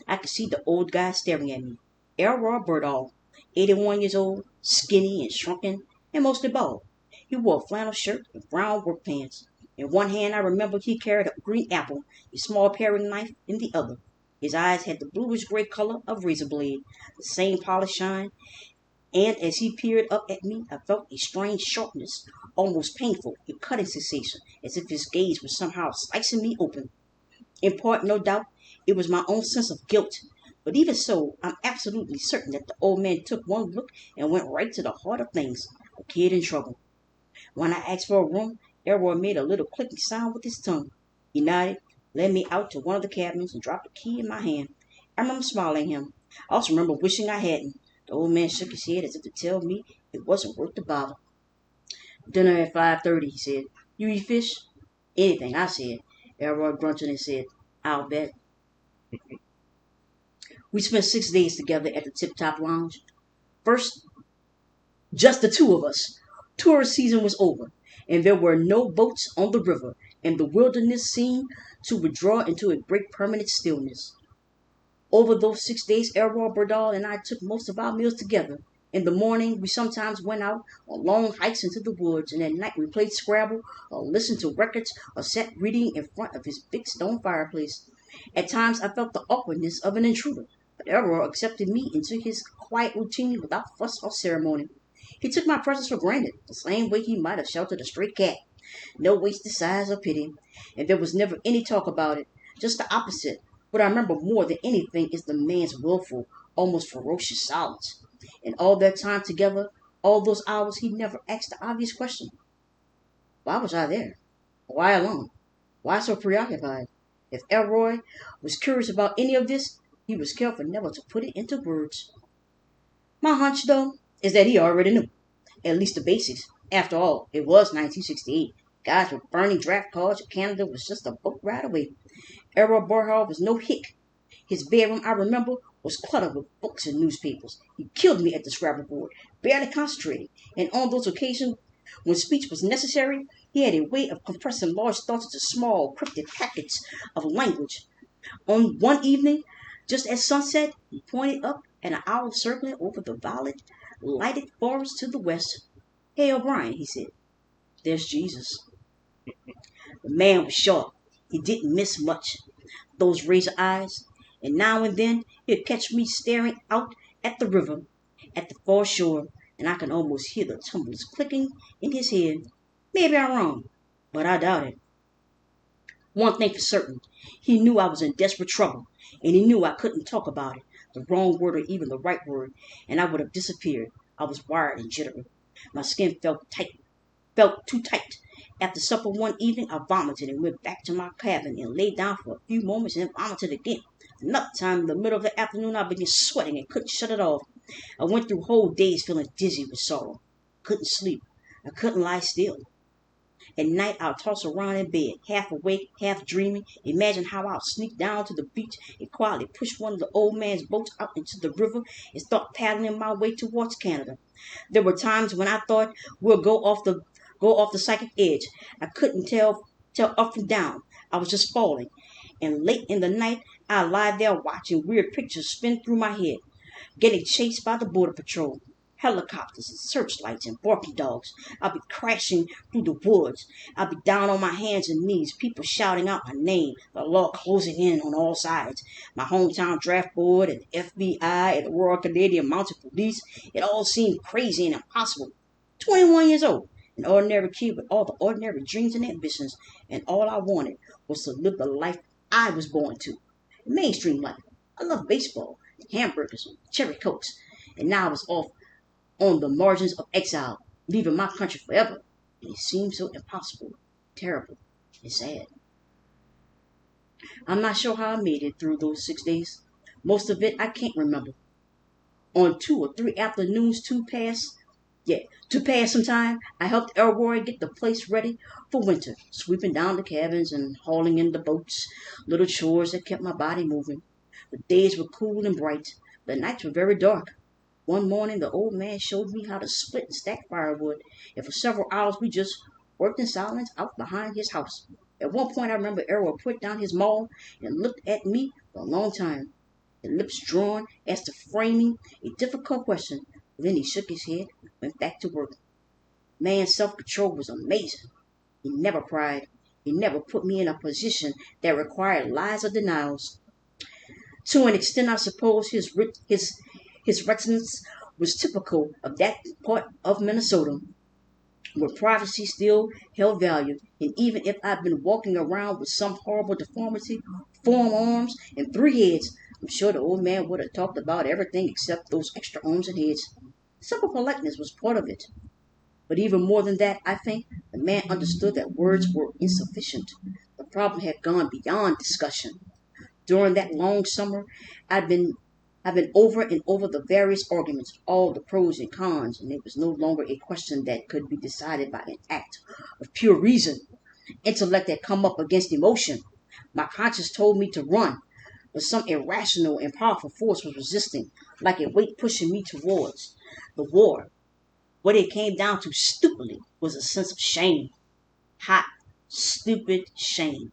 I can see the old guy staring at me. Elroy Birdall, 81 years old, skinny and shrunken, and mostly bald. He wore a flannel shirt and brown work pants. In one hand, I remember he carried a green apple, a small paring knife in the other. His eyes had the bluish gray color of razor blade, the same polished shine, and as he peered up at me, I felt a strange sharpness, almost painful, a cutting sensation, as if his gaze was somehow slicing me open. In part, no doubt, it was my own sense of guilt. But even so, I'm absolutely certain that the old man took one look and went right to the heart of things. A kid in trouble. When I asked for a room, Elroy made a little clicking sound with his tongue. He nodded, led me out to one of the cabins, and dropped the key in my hand. I remember smiling at him. I also remember wishing I hadn't. The old man shook his head as if to tell me it wasn't worth the bother. Dinner at 5:30, he said. You eat fish? Anything, I said. Elroy grunted and said, I'll bet. We spent 6 days together at the Tip Top Lounge. First, just the two of us. Tourist season was over. and there were no boats on the river, and the wilderness seemed to withdraw into a great permanent stillness. Over those 6 days, Elroy Burdall and I took most of our meals together. In the morning, we sometimes went out on long hikes into the woods, and at night we played Scrabble, or listened to records, or sat reading in front of his big stone fireplace. At times, I felt the awkwardness of an intruder, but Elroy accepted me into his quiet routine without fuss or ceremony. He took my presence for granted, the same way he might have sheltered a stray cat. No wasted sighs or pity, and there was never any talk about it, just the opposite. What I remember more than anything is the man's willful, almost ferocious silence. In all that time together, all those hours, he never asked the obvious question: why was I there? Why alone? Why so preoccupied? If Elroy was curious about any of this, he was careful never to put it into words. My hunch, though, is that he already knew, at least the basics. After all, it was 1968. Guys were burning draft cards, and Canada was just a boat ride away. Errol Barhol was no hick. His bedroom, I remember, was cluttered with books and newspapers. He killed me at the Scrabble board, barely concentrating, and on those occasions when speech was necessary, he had a way of compressing large thoughts into small, cryptic packets of language. On one evening, just at sunset, he pointed up at an owl circling over the violet lighted forest to the west. "Hey, O'Brien," he said, "there's Jesus." The man was short. He didn't miss much, those razor eyes, and now and then he'd catch me staring out at the river, at the far shore, and I can almost hear the tumblers clicking in his head. Maybe I'm wrong, but I doubt it. One thing for certain, he knew I was in desperate trouble, and he knew I couldn't talk about it, the wrong word or even the right word, and I would have disappeared. I was wired and jittery. My skin felt too tight. After supper one evening, I vomited and went back to my cabin and lay down for a few moments and vomited again. Another time in the middle of the afternoon, I began sweating and couldn't shut it off. I went through whole days feeling dizzy with sorrow. Couldn't sleep. I couldn't lie still. At night, I'll toss around in bed, half awake, half dreaming. Imagine how I'll sneak down to the beach and quietly push one of the old man's boats out into the river and start paddling my way towards Canada. There were times when I thought we'll go off the psychic edge. I couldn't tell up from down. I was just falling. And late in the night, I lie there watching weird pictures spin through my head, getting chased by the border patrol. Helicopters and searchlights and barking dogs. I'll be crashing through the woods. I'll be down on my hands and knees, people shouting out my name, the law closing in on all sides. My hometown draft board and the FBI and the Royal Canadian Mounted Police, it all seemed crazy and impossible. 21 years old, an ordinary kid with all the ordinary dreams and ambitions, and all I wanted was to live the life I was born to. Mainstream life. I love baseball, hamburgers, cherry cokes, and now I was off on the margins of exile, leaving my country forever. And it seemed so impossible, terrible, and sad. I'm not sure how I made it through those 6 days. Most of it I can't remember. On 2 or 3 afternoons to pass some time, I helped Elroy get the place ready for winter, sweeping down the cabins and hauling in the boats, little chores that kept my body moving. The days were cool and bright. The nights were very dark. One morning the old man showed me how to split and stack firewood, and for several hours we just worked in silence out behind his house. At one point I remember Errol put down his maul and looked at me for a long time, his lips drawn as to framing a difficult question. Then he shook his head and went back to work. Man's self-control was amazing. He never cried. He never put me in a position that required lies or denials. To an extent, I suppose his reticence was typical of that part of Minnesota where privacy still held value, and even if I'd been walking around with some horrible deformity, 4 arms and 3 heads, I'm sure the old man would have talked about everything except those extra arms and heads. Simple politeness was part of it. But even more than that, I think the man understood that words were insufficient. The problem had gone beyond discussion. During that long summer, I'd been I've been over and over the various arguments, all the pros and cons, and it was no longer a question that could be decided by an act of pure reason. Intellect had come up against emotion. My conscience told me to run, but some irrational and powerful force was resisting, like a weight pushing me towards the war. What it came down to stupidly was a sense of shame. Hot, stupid shame.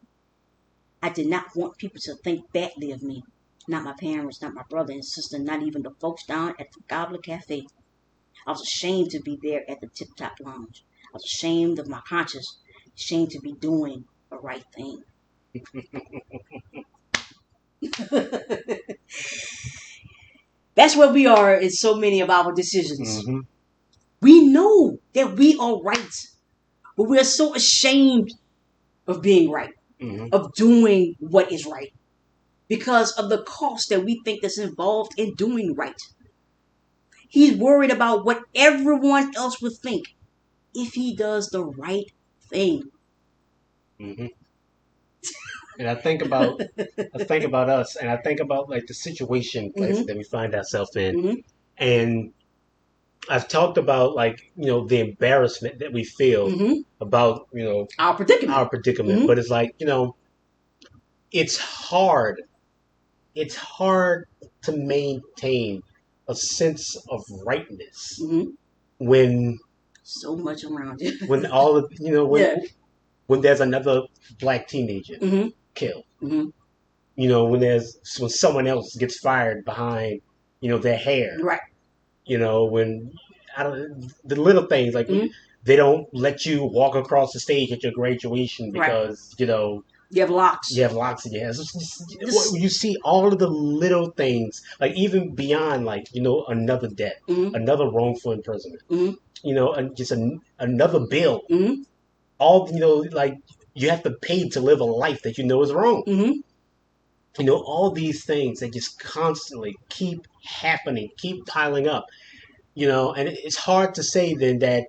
I did not want people to think badly of me. Not my parents, not my brother and sister, not even the folks down at the Gobbler Cafe. I was ashamed to be there at the Tip Top Lounge. I was ashamed of my conscience, ashamed to be doing the right thing. That's where we are in so many of our decisions. Mm-hmm. We know that we are right, but we are so ashamed of being right, Mm-hmm. of doing what is right, because of the cost that we think that's involved in doing right. He's worried about what everyone else would think if he does the right thing. Mm-hmm. And I think about us, and I think about like the situation Mm-hmm. places that we find ourselves in, Mm-hmm. and I've talked about like the embarrassment that we feel Mm-hmm. about Our predicament. our predicament, Mm-hmm. but it's like it's hard. It's hard to maintain a sense of rightness Mm-hmm. when So much around you. all of Yeah. when there's another black teenager Mm-hmm. killed. Mm-hmm. When someone else gets fired behind their hair. Right. When I don't the little things like Mm-hmm. they don't let you walk across the stage at your graduation Right. because You have locks. you have locks in your hair. This. You see all of the little things, like even beyond like another death, Mm-hmm. another wrongful imprisonment, Mm-hmm. and just another bill. Mm-hmm. All like you have to pay to live a life that is wrong. Mm-hmm. All these things that just constantly keep happening, keep piling up. And it's hard to say then that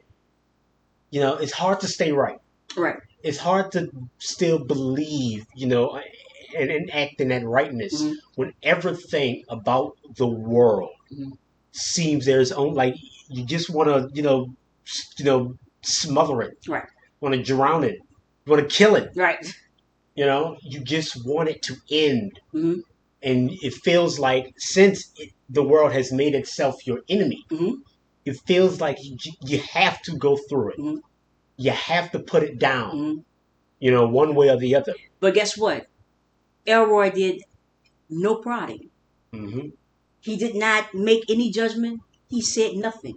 it's hard to stay right. Right. It's hard to still believe, and act in that rightness Mm-hmm. when everything about the world Mm-hmm. seems there's own like you just want to, smother it, Right. want to drown it, you want to kill it. Right. You just want it to end. Mm-hmm. And it feels like since the world has made itself your enemy, Mm-hmm. it feels like you have to go through it. Mm-hmm. You have to put it down, Mm-hmm. one way or the other. But guess what? Elroy did no prodding. Mm-hmm. He did not make any judgment. He said nothing.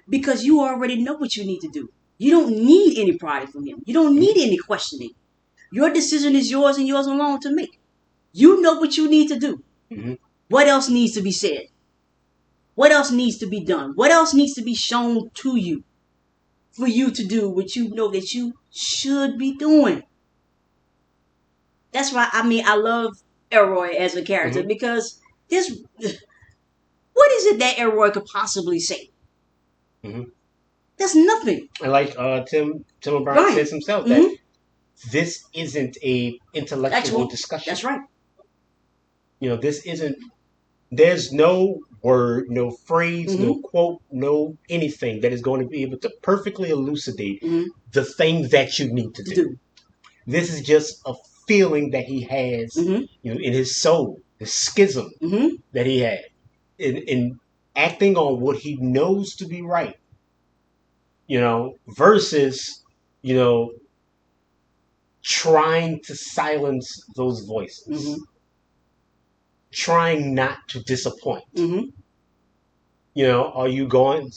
Because you already know what you need to do. You don't need any prodding from him. You don't need any questioning. Your decision is yours and yours alone to make. You know what you need to do. Mm-hmm. What else needs to be said? What else needs to be done? What else needs to be shown to you for you to do what you know that you should be doing? That's why I love Elroy as a character Mm-hmm. because this. What is it that Elroy could possibly say? Mm-hmm. That's nothing. And like Tim O'Brien Right. says himself that Mm-hmm. this isn't a intellectual Actual discussion. That's right. This isn't. There's no word, no phrase, no Mm-hmm. quote, no anything that is going to be able to perfectly elucidate Mm-hmm. the thing that you need to To do. do. This is just a feeling that he has, Mm-hmm. in his soul, the schism Mm-hmm. that he had in acting on what he knows to be right, versus, trying to silence those voices, Mm-hmm. trying not to disappoint. Mm-hmm. Are you going?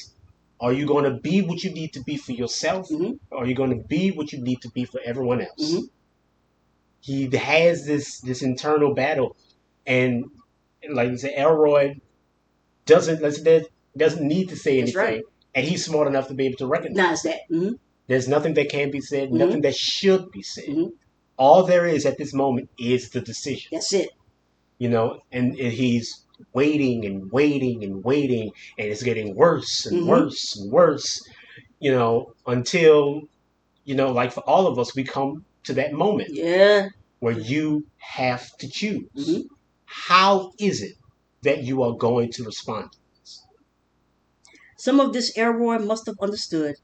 Are you going to be what you need to be for yourself? Mm-hmm. Or are you going to be what you need to be for everyone else? Mm-hmm. He has this internal battle, and like you said, Elroy doesn't need to say That's anything, right. and he's smart enough to be able to recognize That's that. Mm-hmm. there's nothing that can be said, Mm-hmm. nothing that should be said. Mm-hmm. All there is at this moment is the decision. That's it. And he's waiting and waiting and waiting, and it's getting worse and Mm-hmm. worse and worse, until, like for all of us, we come to that moment Yeah. where you have to choose. Mm-hmm. How is it that you are going to respond to this? Some of this Elroy must have understood,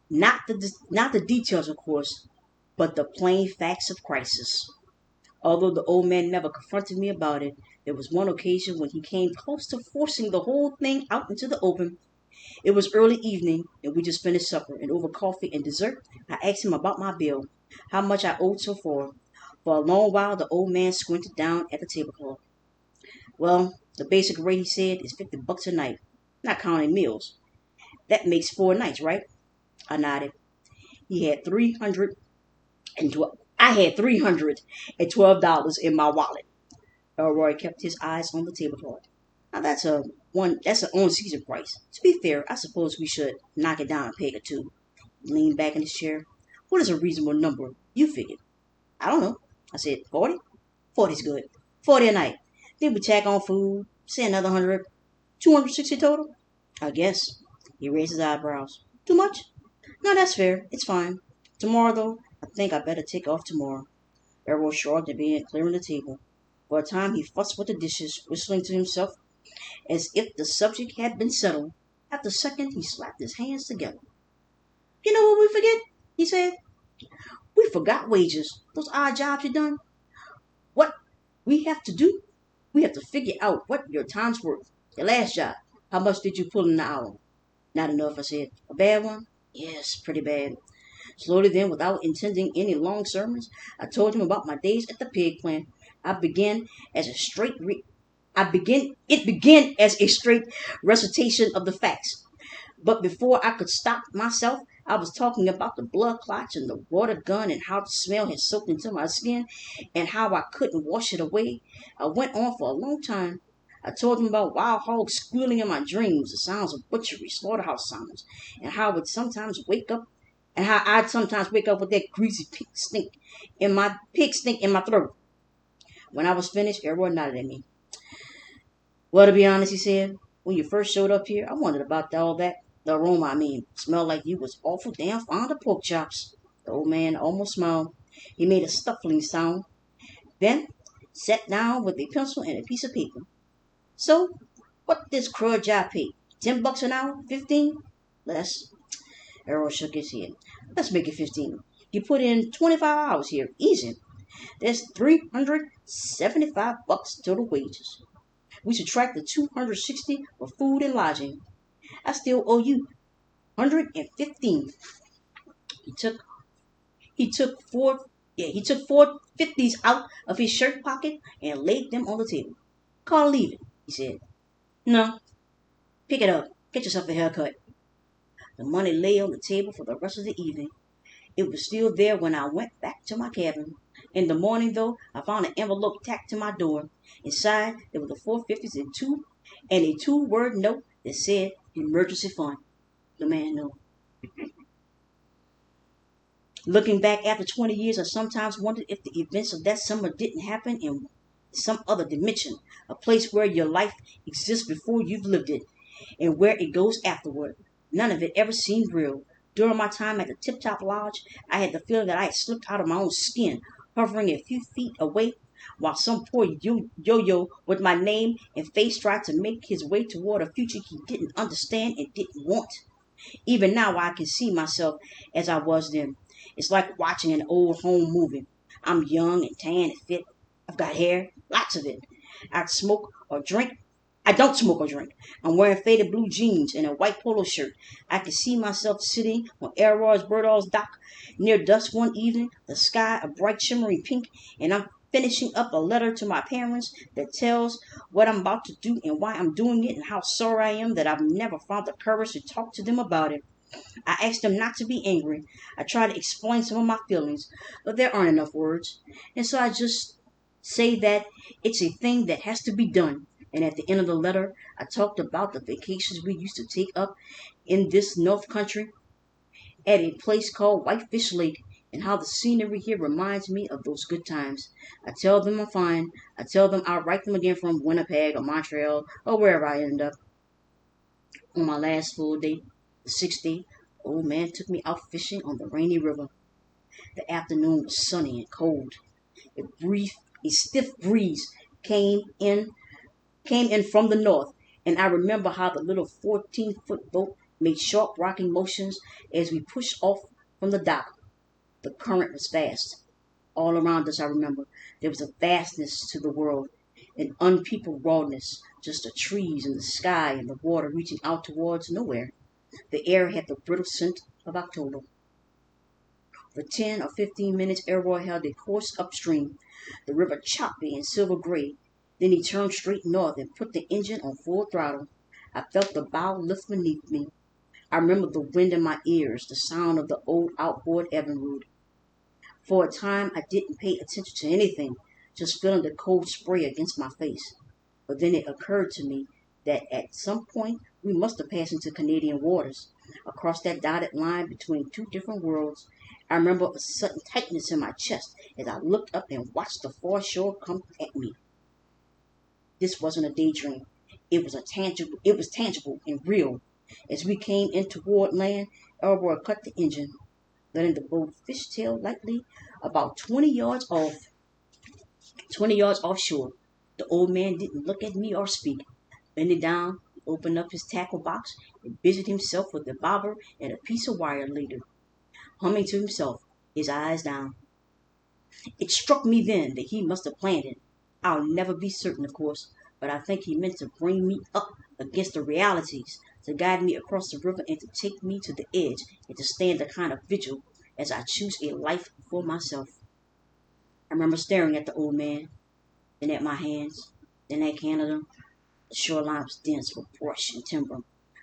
not the details, of course, but the plain facts of crisis. Although the old man never confronted me about it, there was one occasion when he came close to forcing the whole thing out into the open. It was early evening, and we just finished supper, and over coffee and dessert, I asked him about my bill, how much I owed so far. For a long while, the old man squinted down at the tablecloth. Well, the basic rate, he said, is $50 a night, not counting meals. That makes 4 nights, right? I nodded. He had 312. I had $312 in my wallet. Elroy kept his eyes on the tablecloth. Now that's a one. That's an on-season price. To be fair, I suppose we should knock it down a peg or two. He leaned back in his chair. What is a reasonable number? You figured. I don't know. I said 40. 40's good. 40 a night. Then we tack on food. Say another 100. 260 total. I guess. He raised his eyebrows. Too much? No, that's fair. It's fine. Tomorrow, though, I think I better take off tomorrow. Errol shrugged and began clearing the table. For a time he fussed with the dishes, whistling to himself as if the subject had been settled. After a second, he slapped his hands together. You know what we forget? He said. We forgot wages. Those odd jobs you done. What we have to do? We have to figure out what your time's worth. Your last job. How much did you pull in the hour? Not enough, I said. A bad one? Yes, pretty bad. Slowly then, without intending any long sermons, I told him about my days at the pig plant. I began as a straight re- I begin it began as a straight recitation of the facts. But before I could stop myself, I was talking about the blood clots and the water gun and how the smell had soaked into my skin and how I couldn't wash it away. I went on for a long time. I told him about wild hogs squealing in my dreams, the sounds of butchery, slaughterhouse sounds, and how I would sometimes wake up and how I'd sometimes wake up with that greasy pig stink in my throat. When I was finished, everyone nodded at me. Well, to be honest, he said, when you first showed up here, I wondered about all that. The aroma, I mean, smelled like you was awful damn fond of pork chops. The old man almost smiled. He made a snuffling sound, then sat down with a pencil and a piece of paper. So, what this crud job pay? $10 an hour? 15? Less. Errol shook his head. Let's make it 15. You put in 25 hours here. Easy. There's $375 total wages. We subtract the 260 for food and lodging. I still owe you 115. He took he took four he took 450s out of his shirt pocket and laid them on the table. Call leave it, he said. No, pick it up. Get yourself a haircut. The money lay on the table for the rest of the evening. It was still there when I went back to my cabin. In the morning, though, I found an envelope tacked to my door. Inside, there were the 450s and a two-word note that said emergency fund. The man knew. Looking back after 20 years, I sometimes wondered if the events of that summer didn't happen in some other dimension, a place where your life exists before you've lived it, and where it goes afterward. None of it ever seemed real. During my time at the Tip Top Lodge, I had the feeling that I had slipped out of my own skin, hovering a few feet away, while some poor yo-yo with my name and face tried to make his way toward a future he didn't understand and didn't want. Even now, I can see myself as I was then. It's like watching an old home movie. I'm young and tan and fit. I've got hair, lots of it. I smoke or drink. I don't smoke or drink. I'm wearing faded blue jeans and a white polo shirt. I can see myself sitting on Elroy's Birdall's dock near dusk one evening, the sky a bright shimmering pink, and I'm finishing up a letter to my parents that tells what I'm about to do and why I'm doing it and how sorry I am that I've never found the courage to talk to them about it. I asked them not to be angry. I try to explain some of my feelings, but there aren't enough words. And so I just say that it's a thing that has to be done. And at the end of the letter, I talked about the vacations we used to take up in this North Country at a place called Whitefish Lake and how the scenery here reminds me of those good times. I tell them I'm fine. I tell them I'll write them again from Winnipeg or Montreal or wherever I end up. On my last full day, the sixth day, the old man took me out fishing on the rainy river. The afternoon was sunny and cold. A brief, a stiff breeze came in from the north, and I remember how the little 14-foot boat made sharp rocking motions as we pushed off from the dock. The current was fast. All around us, I remember, there was a vastness to the world, an unpeopled rawness, just the trees and the sky and the water reaching out towards nowhere. The air had the brittle scent of October. For 10 or 15 minutes, Elroy held a course upstream, the river choppy and silver gray. Then he turned straight north and put the engine on full throttle. I felt the bow lift beneath me. I remembered the wind in my ears, the sound of the old outboard Evinrude. For a time, I didn't pay attention to anything, just feeling the cold spray against my face. But then it occurred to me that at some point we must have passed into Canadian waters, across that dotted line between two different worlds. I remember a sudden tightness in my chest as I looked up and watched the far shore come at me. This wasn't a daydream. It was tangible and real. As we came in toward land, Elroy cut the engine, letting the boat fishtail lightly about 20 yards offshore. The old man didn't look at me or speak. Bending down, he opened up his tackle box and busied himself with the bobber and a piece of wire leader, humming to himself, his eyes down. It struck me then that he must have planned it. I'll never be certain, of course, but I think he meant to bring me up against the realities, to guide me across the river and to take me to the edge and to stand a kind of vigil as I choose a life for myself. I remember staring at the old man, then at my hands, then at Canada. The shoreline was dense with brush and timber.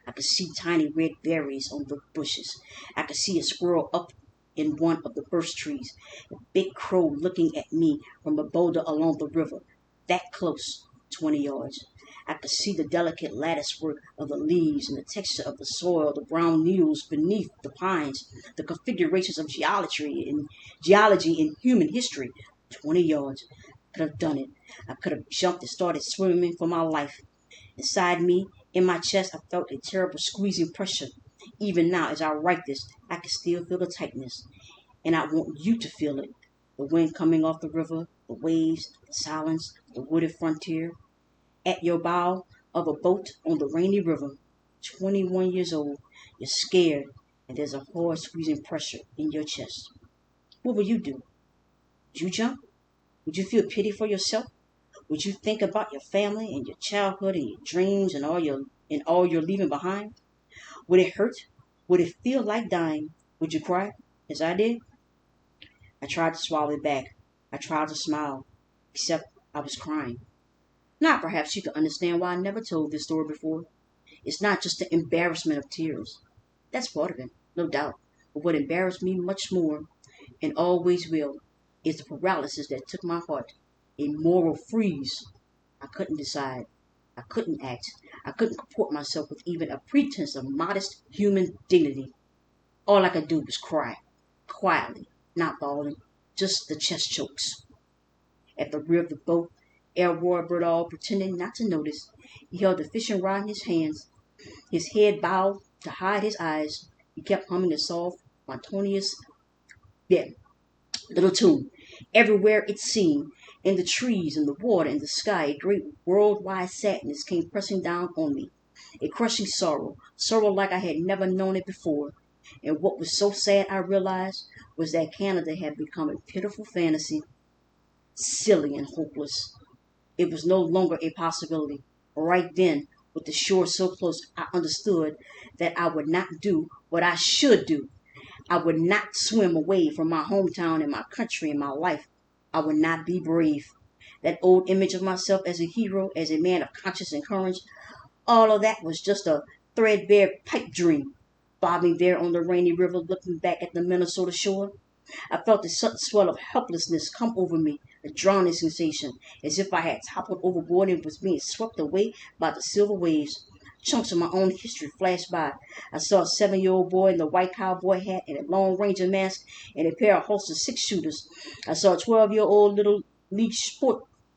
I could see tiny red berries on the bushes. I could see a squirrel up in one of the birch trees, a big crow looking at me from a boulder along the river, that close, 20 yards. I could see the delicate lattice work of the leaves and the texture of the soil, the brown needles beneath the pines, the configurations of geology and human history. 20 yards. I could have done it. I could have jumped and started swimming for my life. Inside me, in my chest, I felt a terrible squeezing pressure. Even now, as I write this, I can still feel the tightness. And I want you to feel it. The wind coming off the river, the waves, the silence, the wooded frontier. At your bow of a boat on the rainy river, 21 years old, you're scared, and there's a hard squeezing pressure in your chest. What will you do? Would you jump? Would you feel pity for yourself? Would you think about your family and your childhood and your dreams and all you're leaving behind? Would it hurt? Would it feel like dying? Would you cry, as I did? I tried to swallow it back. I tried to smile, except I was crying. Now perhaps you can understand why I never told this story before. It's not just the embarrassment of tears. That's part of it, no doubt. But what embarrassed me much more, and always will, is the paralysis that took my heart. A moral freeze. I couldn't decide. I couldn't act. I couldn't comport myself with even a pretense of modest human dignity. All I could do was cry. Quietly, not bawling. Just the chest chokes. At the rear of the boat, Elroy Birdall pretended not to notice. He held the fishing rod in his hands, his head bowed to hide his eyes. He kept humming a soft, monotonous little tune. Everywhere it seemed, in the trees, in the water, in the sky, a great worldwide sadness came pressing down on me. A crushing sorrow, sorrow like I had never known it before. And what was so sad, I realized, was that Canada had become a pitiful fantasy, silly and hopeless. It was no longer a possibility. Right then, with the shore so close, I understood that I would not do what I should do. I would not swim away from my hometown and my country and my life. I would not be brave. That old image of myself as a hero, as a man of conscience and courage, all of that was just a threadbare pipe dream. Bobbing there on the rainy river, looking back at the Minnesota shore, I felt a sudden swell of helplessness come over me, a drowning sensation, as if I had toppled overboard and was being swept away by the silver waves. Chunks of my own history flashed by. I saw a 7-year-old boy in a white cowboy hat and a Lone Ranger mask and a pair of holstered six-shooters. I saw a 12-year-old little league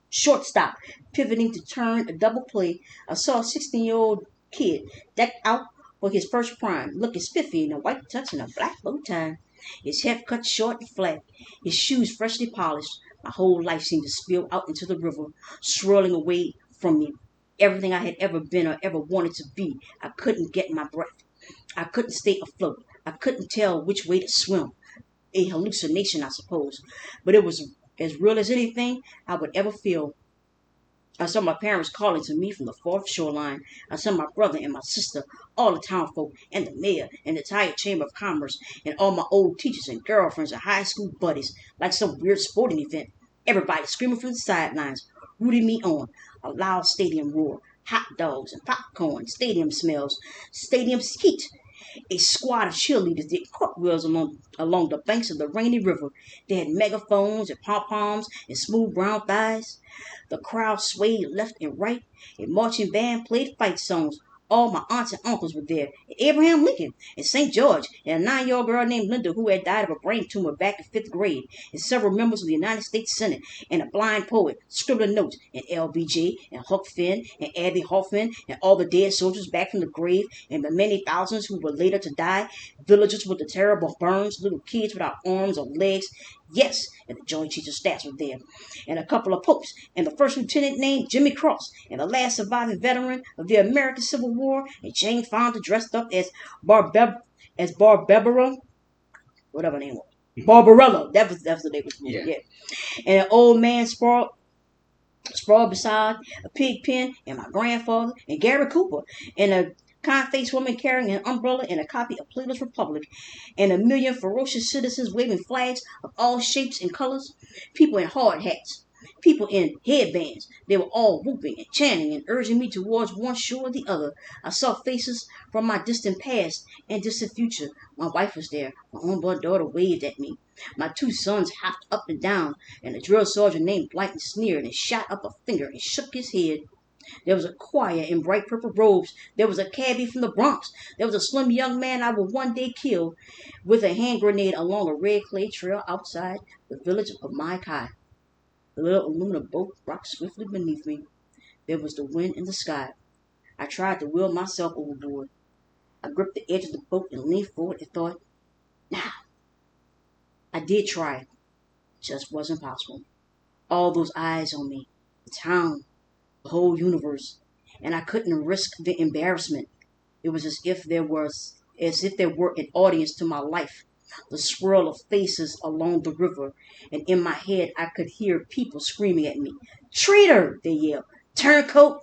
shortstop pivoting to turn a double play. I saw a 16-year-old kid decked out for his first prime, looking spiffy in a white tux and a black bow tie. His hair cut short and flat, his shoes freshly polished. My whole life seemed to spill out into the river, swirling away from me. Everything I had ever been or ever wanted to be. I couldn't get my breath. I couldn't stay afloat. I couldn't tell which way to swim. A hallucination, I suppose. But it was as real as anything I would ever feel. I saw my parents calling to me from the fourth shoreline. I saw my brother and my sister, all the townfolk, and the mayor, and the entire chamber of commerce, and all my old teachers and girlfriends and high school buddies, like some weird sporting event. Everybody screaming from the sidelines, rooting me on. A loud stadium roar, hot dogs and popcorn, stadium smells, stadium heat. A squad of cheerleaders did cartwheels along the banks of the rainy river. They had megaphones and pom poms and smooth brown thighs. The crowd swayed left and right. A marching band played fight songs. All my aunts and uncles were there, and Abraham Lincoln, and St. George, and a 9-year-old girl named Linda who had died of a brain tumor back in fifth grade, and several members of the United States Senate, and a blind poet scribbling notes, and LBJ, and Huck Finn, and Abby Hoffman, and all the dead soldiers back from the grave, and the many thousands who were later to die, villagers with the terrible burns, little kids without arms or legs. Yes, and the Joint Chiefs of Staff were there, and a couple of popes, and the first lieutenant named Jimmy Cross, and the last surviving veteran of the American Civil War, and Jane Fonda dressed up as Barbara, whatever her name was. Barbarella. That's the name was. Yeah. And an old man sprawled beside a pig pen, and my grandfather, and Gary Cooper, and a kind-faced woman carrying an umbrella and a copy of Plato's Republic, and a million ferocious citizens waving flags of all shapes and colors, people in hard hats, people in headbands. They were all whooping and chanting and urging me towards one shore or the other. I saw faces from my distant past and distant future. My wife was there. My unborn daughter waved at me. My two sons hopped up and down, and a drill sergeant named Blanton sneered and shot up a finger and shook his head. There was a choir in bright purple robes. There was a cabbie from the Bronx. There was a slim young man I would one day kill with a hand grenade along a red clay trail outside the village of Maikai. The little aluminum boat rocked swiftly beneath me. There was the wind in the sky. I tried to wheel myself overboard. I gripped the edge of the boat and leaned forward and thought, now. I did try. It just wasn't possible. All those eyes on me, the town, the whole universe, and I couldn't risk the embarrassment. It was as if there were an audience to my life. The swirl of faces along the river, and in my head I could hear people screaming at me. Traitor! They yelled. Turncoat!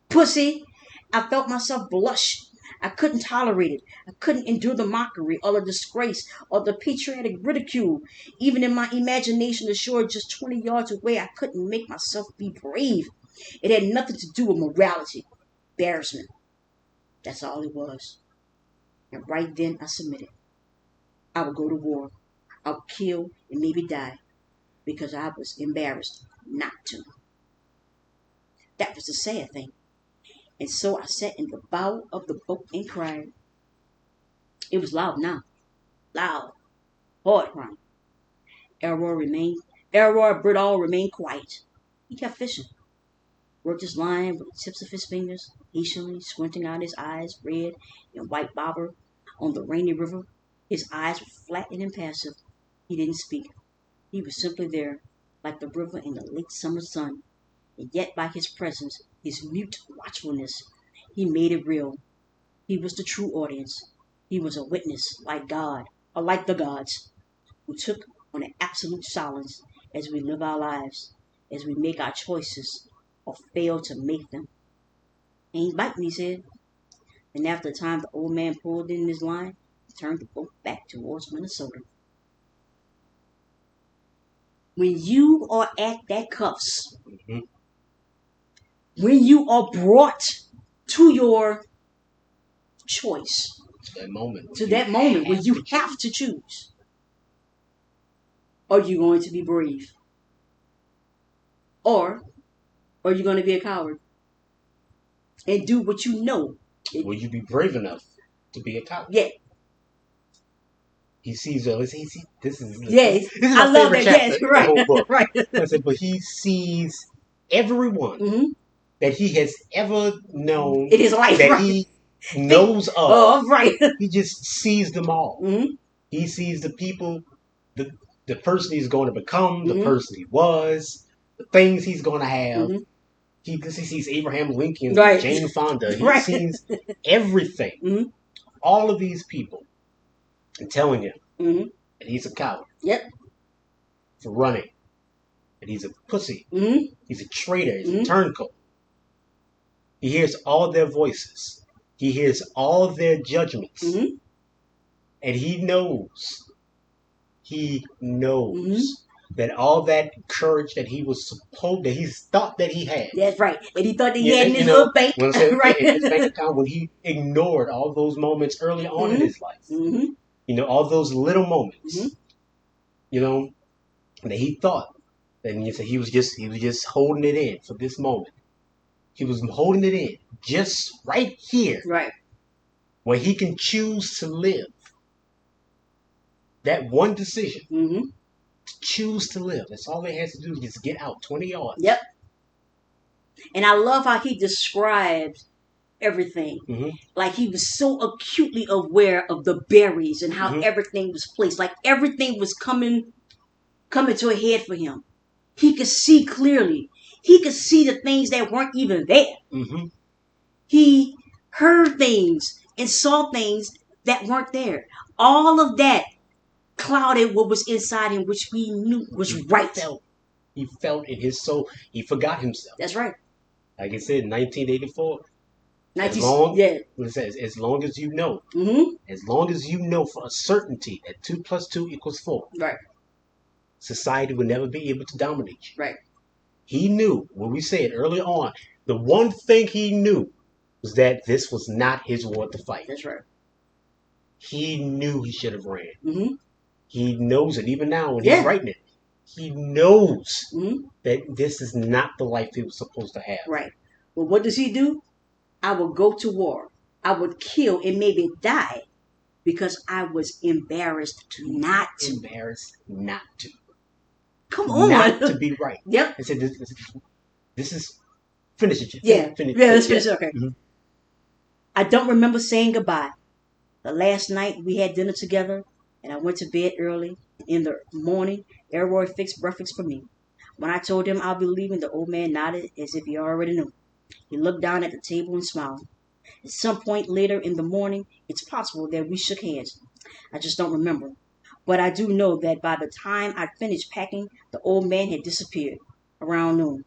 Pussy! I felt myself blush. I couldn't tolerate it. I couldn't endure the mockery or the disgrace or the patriotic ridicule. Even in my imagination, the shore just 20 yards away, I couldn't make myself be brave. It had nothing to do with morality. Embarrassment. That's all it was. And right then I submitted. I would go to war. I would kill and maybe die because I was embarrassed not to. That was the sad thing. And so I sat in the bow of the boat and cried. It was loud now. Loud. Hard crying. Elroy Bridall remained quiet. He kept fishing. Worked his line with the tips of his fingers, patiently squinting out his eyes, red and white bobber, on the rainy river. His eyes were flat and impassive. He didn't speak. He was simply there, like the river in the late summer sun. And yet by his presence, his mute watchfulness, he made it real. He was the true audience. He was a witness, like God, or like the gods, who took on an absolute silence as we live our lives, as we make our choices, or fail to make them. Ain't biting, he said. And after the time the old man pulled in his line, he turned the boat back towards Minnesota. When you are at that cuffs, when you are brought to your choice, to that moment when you have to choose, are you going to be brave? Or are you going to be a coward and do what you know? Will you be brave enough to be a coward? Yeah. He sees this is Yes, this is I my love favorite that. chapter Yes, in right, the whole book. right. I said, but he sees everyone that he has ever known In his life, that right. he knows of. Oh, right. He just sees them all. Mm-hmm. He sees the people, the person he's going to become, the Mhm. person he was, the things he's going to have. Mhm. He sees Abraham Lincoln, Right. Jane Fonda. He Right. sees everything. Mhm. All of these people, and telling him Mhm. that he's a coward Yep. for running, that he's a pussy, Mhm. he's a traitor, he's a Mhm. turncoat. He hears all their voices. He hears all their judgments. Mm-hmm. And he Mm-hmm. knows that all that courage that that he thought that he had. That's right. And he thought that he Yeah, had in his little bank, when I said right? in his bank account, when he ignored all those moments early on in Mm-hmm. his life, Mm-hmm. all those little Mm-hmm. moments, you know, that he thought that he was just holding it in for this moment. He was holding it in just right here Right. where he can choose to live. That one decision Mm-hmm. to choose to live. That's all he has to do is just get out 20 yards. Yep. And I love how he described everything. Mm-hmm. Like he was so acutely aware of the berries and how Mm-hmm. everything was placed. Like everything was coming to a head for him. He could see clearly. He could see the things that weren't even there. Mm-hmm. He heard things and saw things that weren't there. All of that clouded what was inside him, which we knew was right. He felt in his soul. He forgot himself. That's right. Like I said, 1984. 19, As long, yeah. it says, as long as you know, Mm-hmm. as long as you know for a certainty that 2 + 2 = 4, Right. society will never be able to dominate you. Right. He knew, when we said early on, the one thing he knew was that this was not his war to fight. That's right. He knew he should have ran. Mm-hmm. He knows it even now when Yeah. he's writing it. He knows Mm-hmm. that this is not the life he was supposed to have. Right. Well, what does he do? I would go to war. I would kill and maybe die because I was embarrassed not to. Embarrassed not to. Come on. Not to be right. Yep. I said, this is, finish it. Yeah. Yeah, let's finish it. Okay. Mm-hmm. I don't remember saying goodbye. The last night we had dinner together and I went to bed early. In the morning, Elroy fixed breakfast for me. When I told him I'll be leaving, the old man nodded as if he already knew. He looked down at the table and smiled. At some point later in the morning, it's possible that we shook hands. I just don't remember. But I do know that by the time I finished packing, the old man had disappeared around noon.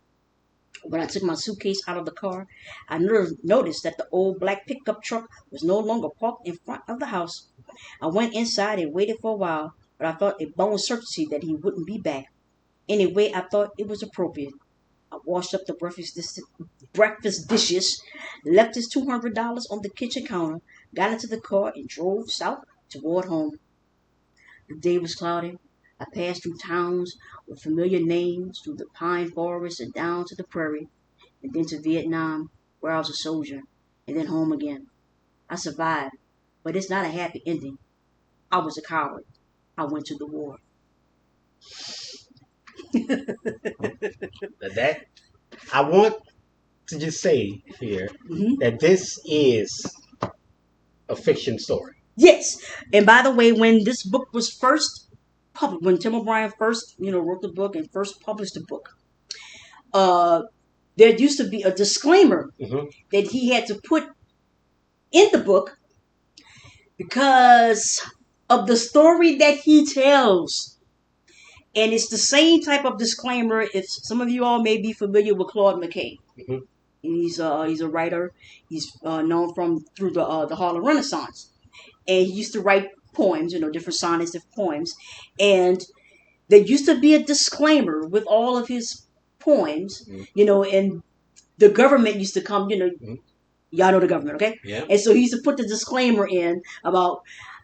When I took my suitcase out of the car, I noticed that the old black pickup truck was no longer parked in front of the house. I went inside and waited for a while, but I felt a bone certainty that he wouldn't be back. Anyway, I thought it was appropriate. I washed up the breakfast dishes, left his $200 on the kitchen counter, got into the car, and drove south toward home. The day was cloudy. I passed through towns with familiar names, through the pine forest and down to the prairie, and then to Vietnam, where I was a soldier, and then home again. I survived, but it's not a happy ending. I was a coward. I went to the war. That I want to just say here Mm-hmm. that this is a fiction story. Yes, and by the way, when this book was first published, when Tim O'Brien first, wrote the book and first published the book, there used to be a disclaimer Mm-hmm. that he had to put in the book because of the story that he tells. And it's the same type of disclaimer. If some of you all may be familiar with Claude McKay, Mm-hmm. he's a writer. He's known through the Harlem Renaissance, and he used to write poems, different sonnets, different poems, and there used to be a disclaimer with all of his poems, Mm-hmm. and the government used to come, Mm-hmm. y'all know the government, okay? Yeah. And so he used to put the disclaimer in about,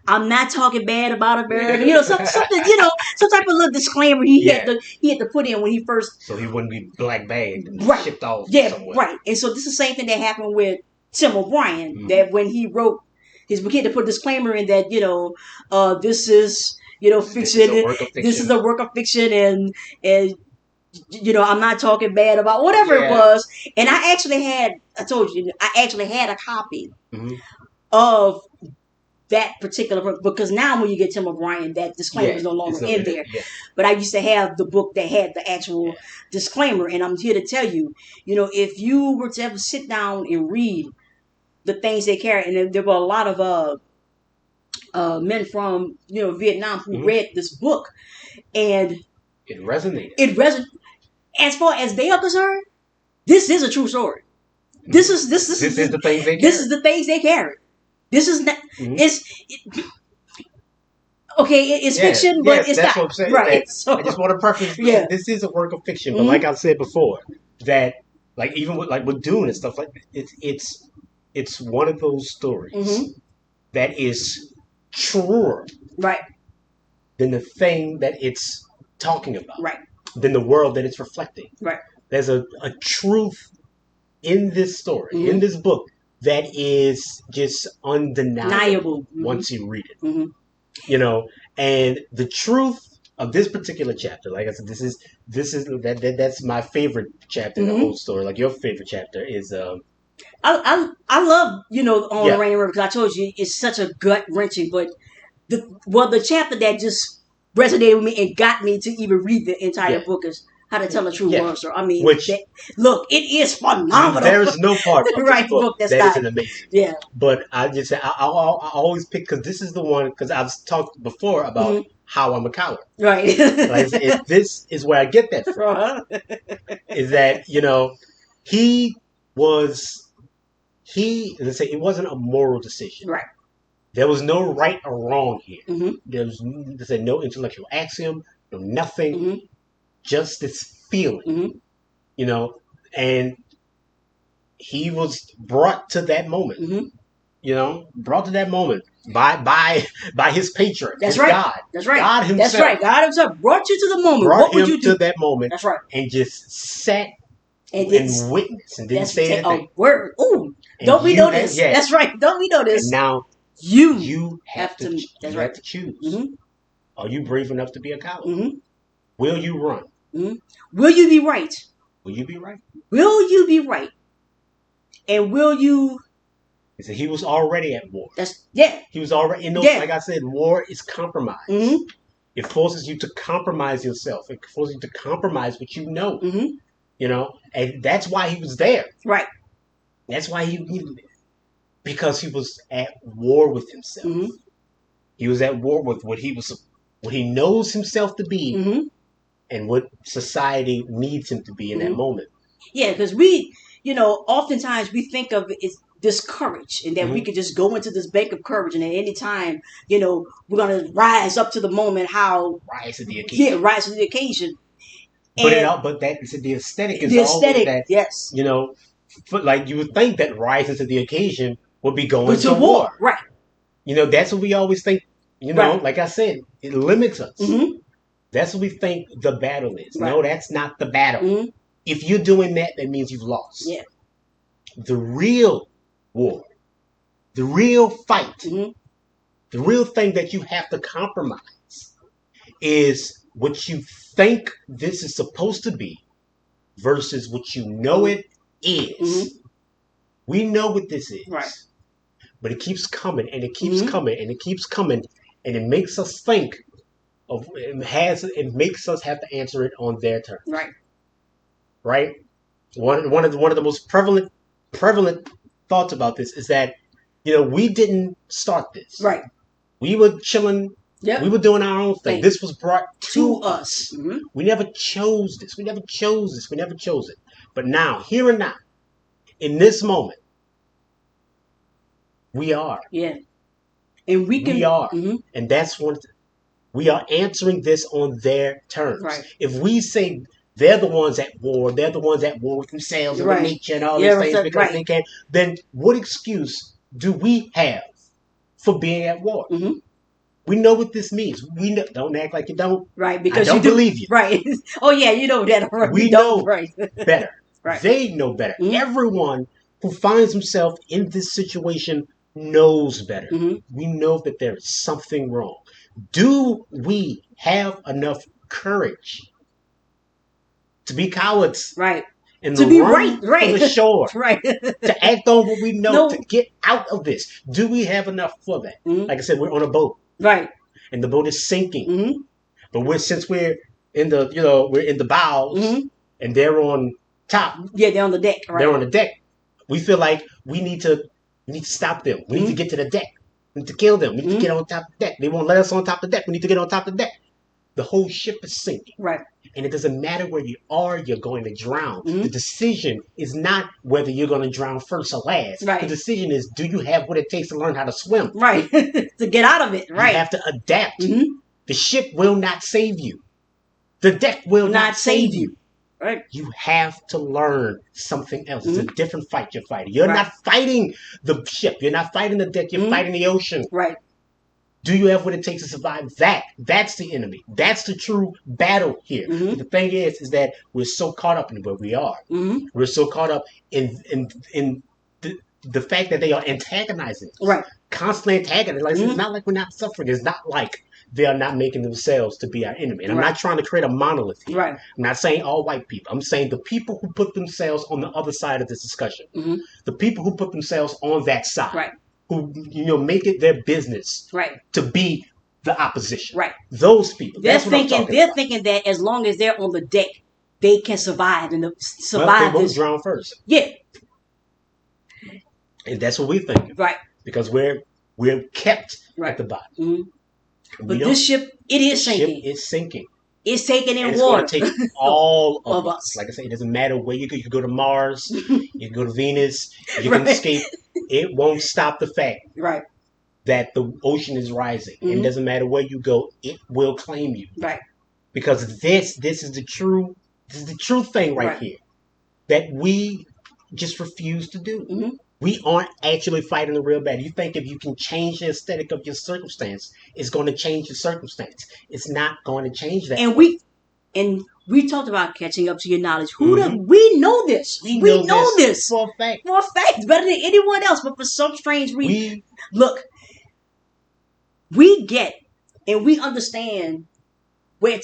I'm not talking bad about America, something, some type of little disclaimer he had to put in when he first. So he wouldn't be black bagged and Right. shipped off somewhere. Right. And so this is the same thing that happened with Tim O'Brien, Mm-hmm. that when he wrote his book, he had to put a disclaimer in that, this is, fiction. This is a work of fiction, and I'm not talking bad about whatever it was. And I told you, I actually had a copy Mm-hmm. of that particular book, because now when you get Tim O'Brien, that disclaimer is no longer in there. Yeah. But I used to have the book that had the actual disclaimer, and I'm here to tell you, if you were to ever sit down and read the things they carry, and there were a lot of men from Vietnam who Mm-hmm. read this book, and It resonated. As far as they are concerned, this is a true story. This is the things they this carry. is the things they carry. This is not. Mhm. Okay. It's Yeah, fiction, but yes, it's that's not what I'm saying. right. That So I just want to preface. yeah. This is a work of fiction, but Hmm. like I said before, that like even with Dune and stuff like that, it's one of those Hmm. stories that is truer Right. than the thing that it's talking about, Right. than the world that it's reflecting. Right. There's a truth in this story, in Hmm. this book, that is just undeniable Deniable. Hmm. once you read it. Hmm. You know, and the truth of this particular chapter, like I said, that's my favorite chapter in the Hmm. whole story. Like your favorite chapter is I love on the yeah, Rain River because I told you it's such a gut wrenching, but the chapter that just resonated with me and got me to even read the entire yeah, book is How to Tell a True yeah. Monster. I mean, Which look, it is phenomenal. there's no part of this Right, book book that's that not. isn't amazing. Yeah. But I just I always pick because this is the one because I've talked before about Hmm. how I'm a coward. Right. Like this is where I get that from. Uh-huh. Is that he was let's say it wasn't a moral decision. Right. There was no right or wrong here. Hmm. There was let's say no intellectual axiom, no nothing, Hmm. just this feeling, Hmm. you know, and he was brought to that moment, Hmm. brought to that moment by his patron, That's his right. God, That's right. God That's himself right. God Himself brought you to the moment. brought What would him you to do? that moment That's right. and just sat And and witnessed and didn't that's say a anything. word. Ooh, And don't we you know have this? yeah, That's right. Don't we know and this? now You you have have to to. That's you have right. to choose. Hmm. Are you brave enough to be a coward? Hmm. Will you run? Hmm. Will you be right? Will you be right? Will you be right? And will you? He said he was already at war. That's yeah. He was already Yeah. like I said, war is compromise. Hmm. It forces you to compromise yourself. It forces you to compromise what you know. Hmm. And that's why he was there. Right. That's why because he was at war with himself. Hmm. He was at war with what he knows himself to be, Hmm. and what society needs him to be in that Hmm. moment. Yeah, because oftentimes we think of it as this courage and that we Hmm. could just go into this bank of courage and at any time, we're going to rise up to the moment how, Rise to the yeah, occasion. rise to the occasion. But And the aesthetic is the always aesthetic, that yes. like you would think that rising to the occasion would be going But to to war. war, right, That's what we always think. right. Like I said, it limits us. Hmm. That's what we think the battle is. Right. No, that's not the battle. Hmm. If you're doing that, that means you've lost. Yeah. The real war, the real fight, Hmm. the real thing that you have to compromise is what you think this is supposed to be versus what you know it is. Hmm. We know what this is. Right. But it keeps coming and it keeps Hmm. coming and it keeps coming and it makes us think it makes us have to answer it on their terms. Right. Right? One of the most prevalent thoughts about this is that we didn't start this. Right. We were chilling. Yep. We were doing our own thing. This was brought To to us. us. Hmm. We never chose this. We never chose this. We never chose it. But now, here and now, in this moment, we are. Yeah. And we can. We are. Hmm. And that's we are answering this on their terms. Right. If we say they're the ones at war with themselves and Right. with nature and all Yeah, these things because right. they can, then what excuse do we have for being at war? Hmm. We know what this means. We know, don't act like you don't. Right, because I don't you do. believe you. Right. Oh yeah, you know that. Right. We You don't. know Right. better. Right. They know better. Mhm. Everyone who finds himself in this situation knows better. Hmm. We know that there is something wrong. Do we have enough courage to be cowards Right. and To be run right. Right. for the shore, Right. to act on what we know, No. to get out of this? Do we have enough for that? Mhm. Like I said, we're on a boat Right. and the boat is sinking, Hmm. but since we're in the we're in the bows Hmm. and they're on top, Yeah, they're on the deck. Right. they're on the deck. We feel like we need to stop them. We need to Mhm. get to the deck. We need to kill them. We need Mhm. to get on top of the deck. They won't let us on top of the deck. We need to get on top of the deck. the whole ship is sinking. Right. And it doesn't matter where you are, you're going to drown. Mm-hmm. The decision is not whether you're going to drown first or last. Right. The decision is, do you have what it takes to learn how to swim? Right. To get out of it. Right. You have to adapt. Mm-hmm. The ship will not save you. The deck will not save you. Right. You have to learn something else. Mm-hmm. It's a different fight you're fighting. You're not fighting the ship. You're not fighting the deck. You're fighting the ocean. Right. Do you have what it takes to survive that? That's the enemy. That's the true battle here. Mm-hmm. The thing is that we're so caught up in where we are. Mm-hmm. We're so caught up in the fact that they are antagonizing us. Right. Constantly antagonizing. Like, it's not like we're not suffering. It's not like they are not making themselves to be our enemy. And I'm not trying to create a monolith here. Right. I'm not saying all white people. I'm saying the people who put themselves on the other side of this discussion. Mm-hmm. The people who put themselves on that side. Right. Who, make it their business to be the opposition. Right. Those people. They're thinking that as long as they're on the deck, they can survive and survive. They won't drown first. Yeah. And that's what we're thinking. Right. Because we're kept at the bottom. Mm-hmm. But this ship, it is sinking. Ship is sinking. It's taking in and water. It's going to take all of us. Like I said, it doesn't matter where you go. You can go to Mars. You can go to Venus. You can escape. It won't stop the fact that the ocean is rising. Mm-hmm. And it doesn't matter where you go. It will claim you. Right. Because this is the true thing right here that we just refuse to do. Mm-hmm. We aren't actually fighting the real battle. You think if you can change the aesthetic of your circumstance, it's going to change the circumstance. It's not going to change that. And we talked about catching up to your knowledge. We know this. We know this for a fact. For a fact, better than anyone else. But for some strange reason, look, we get and we understand where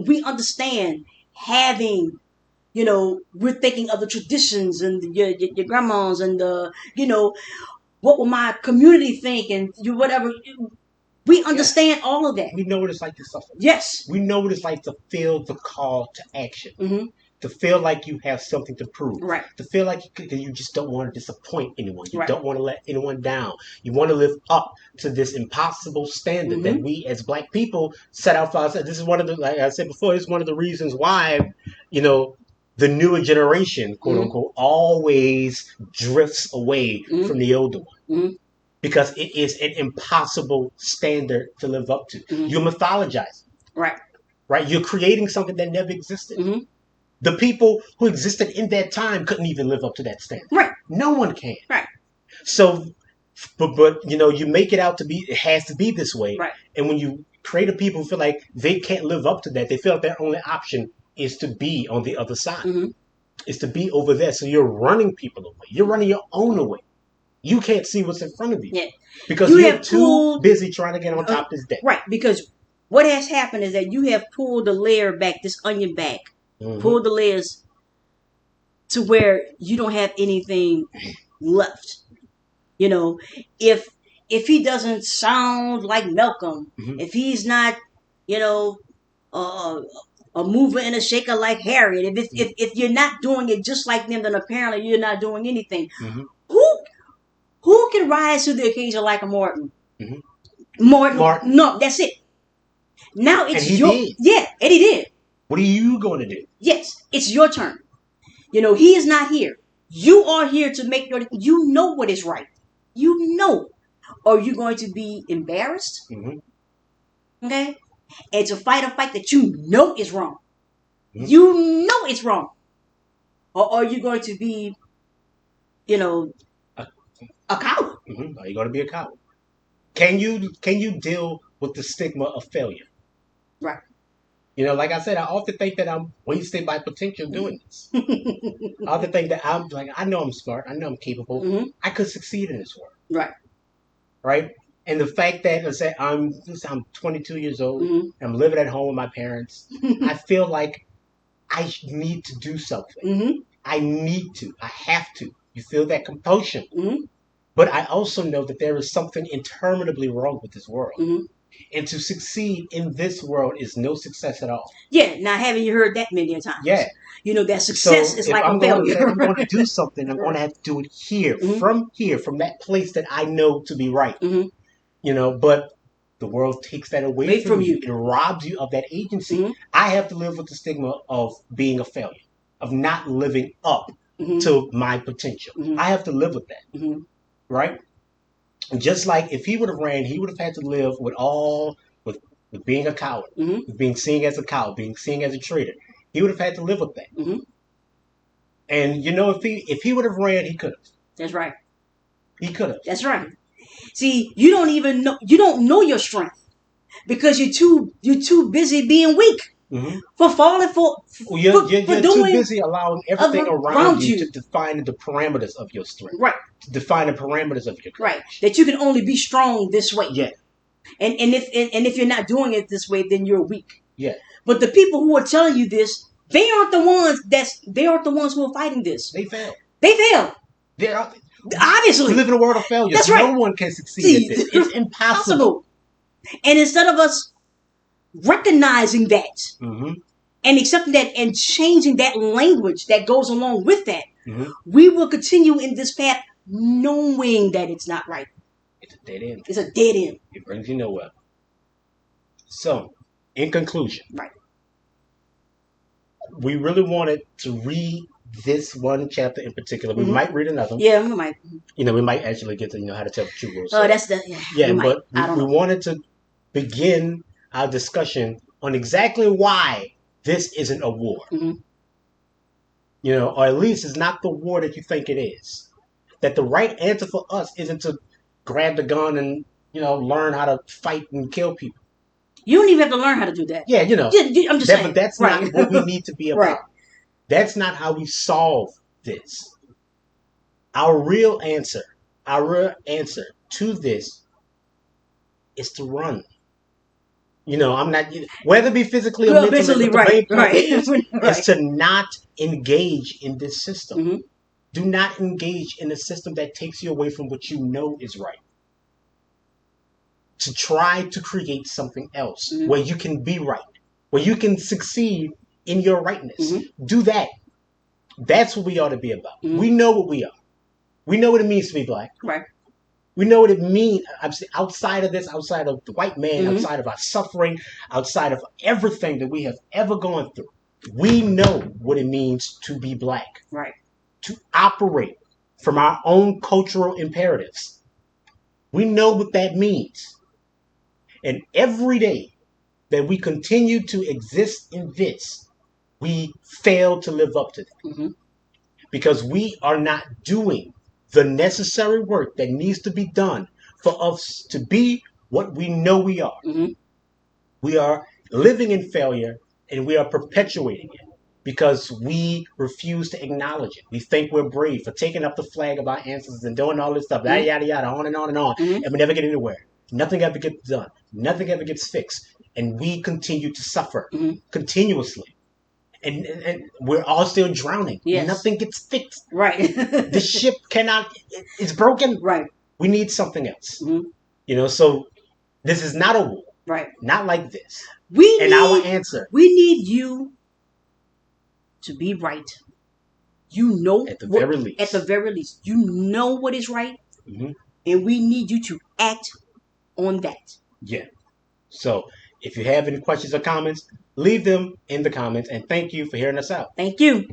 we understand having. We're thinking of the traditions and your grandmas and what will my community think and whatever. We understand all of that. We know what it's like to suffer. Yes. We know what it's like to feel the call to action. Mm-hmm. To feel like you have something to prove. Right. To feel like you just don't want to disappoint anyone. You don't want to let anyone down. You want to live up to this impossible standard that we as Black people set out for ourselves. This is one of the, like I said before, it's one of the reasons why, the newer generation, quote unquote, always drifts away from the older one. Mm-hmm. Because it is an impossible standard to live up to. Mm-hmm. You're mythologizing. Right. You're creating something that never existed. Mm-hmm. The people who existed in that time couldn't even live up to that standard. Right. No one can. Right. So, but you make it out to be, it has to be this way. Right. And when you create a people who feel like they can't live up to that, they feel like their only option is to be on the other side. Mm-hmm. Is to be over there. So you're running people away. You're running your own away. You can't see what's in front of you. Yeah. Because you're too busy trying to get on top of this deck. Right. Because what has happened is that you have pulled the layer back, this onion back. Mm-hmm. Pulled the layers to where you don't have anything left. If he doesn't sound like Malcolm, if he's not, a mover and a shaker like Harriet, if you're not doing it just like them, then apparently you're not doing anything. Mm-hmm. Who can rise to the occasion like a Morton? Mm-hmm. Morton. No, that's it. Now it's your did. Yeah, and he did. What are you going to do? Yes, it's your turn. He is not here. You are here to make you know what is right. You know. Are you going to be embarrassed? Mm-hmm. Okay? And to fight a fight that you know is wrong. Mm-hmm. You know it's wrong. Or are you going to be, a coward? Mm-hmm. Are you going to be a coward? Can you deal with the stigma of failure? Right. Like I said, I often think that I'm wasting my potential doing this. I often think that I'm like, I know I'm smart. I know I'm capable. Mm-hmm. I could succeed in this work. Right. Right. And the fact that I'm 22 years old. Mm-hmm. I'm living at home with my parents. I feel like I need to do something. Mm-hmm. I need to. I have to. You feel that compulsion. Mm-hmm. But I also know that there is something interminably wrong with this world. Mm-hmm. And to succeed in this world is no success at all. Yeah. Now, haven't you heard that many times? Yeah. That success is like a failure. I'm going to do something. I'm going to have to do it here, mm-hmm. from that place that I know to be right. Mm-hmm. But the world takes that away Wait from from you. you. It robs you of that agency. Mm-hmm. I have to live with the stigma of being a failure, of not living up Mm-hmm. to my potential. Mm-hmm. I have to live with that, Mm-hmm. right? Just like if he would have ran, he would have had to live with with being a coward, Mm-hmm. with being seen as a coward, being seen as a traitor. He would have had to live with that. Mm-hmm. And if he would have ran, he could have. That's right. He could have. That's right. See, you don't even know. You don't know your strength because you're too busy being weak Mm-hmm. for falling Well, for you're too doing busy allowing everything around around you to you. define the parameters of your strength, Right. to define the parameters of your Right. courage. That you can only be strong this way. Yeah, And if you're not doing it this way, then you're weak. yeah. But the people who are telling you this, they aren't the ones who are fighting this. They failed. They fail. They are, Obviously. we live in a world of failures. That's right. No one can succeed at this. It's impossible. And instead of us recognizing that Mm-hmm. and accepting that and changing that language that goes along with that, Mm-hmm. we will continue in this path knowing that it's not right. It's a dead end. It's a dead end. It brings you nowhere. So, in conclusion, Right. we really wanted to read this one chapter in particular. We Mhm. might read another. Yeah, we might. We might actually get to how to tell the true rules. Oh, that's the Yeah, we might. but I don't we know. wanted to begin our discussion on exactly why this isn't a war. Mhm. Or at least it's not the war that you think it is. That the right answer for us isn't to grab the gun and learn how to fight and kill people. You don't even have to learn how to do that. Yeah, I'm just saying. but that's right. not what we need to be about. Right. That's not how we solve this. Our real answer to this is to run. I'm not whether it be physically or Well, mentally. basically, But the main point right. is Right. to not engage in this system. Mhm. Do not engage in a system that takes you away from what you know is right. To try to create something else Mhm. where you can be right, where you can succeed in your rightness. Mhm. Do that. That's what we ought to be about. Mhm. We know what we are. We know what it means to be black. Right. We know what it means outside of this, outside of the white man, Mhm. outside of our suffering, outside of everything that we have ever gone through. We know what it means to be black, Right. to operate from our own cultural imperatives. We know what that means. And every day that we continue to exist in this, we fail to live up to that. Mhm. Because we are not doing the necessary work that needs to be done for us to be what we know we are. Mhm. We are living in failure and we are perpetuating it because we refuse to acknowledge it. We think we're brave for taking up the flag of our ancestors and doing all this stuff, yada, yada, yada, on and on and on, Mhm. and we never get anywhere. Nothing ever gets done. Nothing ever gets fixed. And we continue to suffer Mhm. continuously. And we're all still drowning. Yes. Nothing gets fixed. Right. The ship it's broken. Right. We need something else. Mhm. So this is not a war. Right. Not like this. We Our need answer, we need you to be right. You know at the very least. At the very least, you know what is right, Mhm. and we need you to act on that. Yeah. So if you have any questions or comments, leave them in the comments. And thank you for hearing us out. Thank you.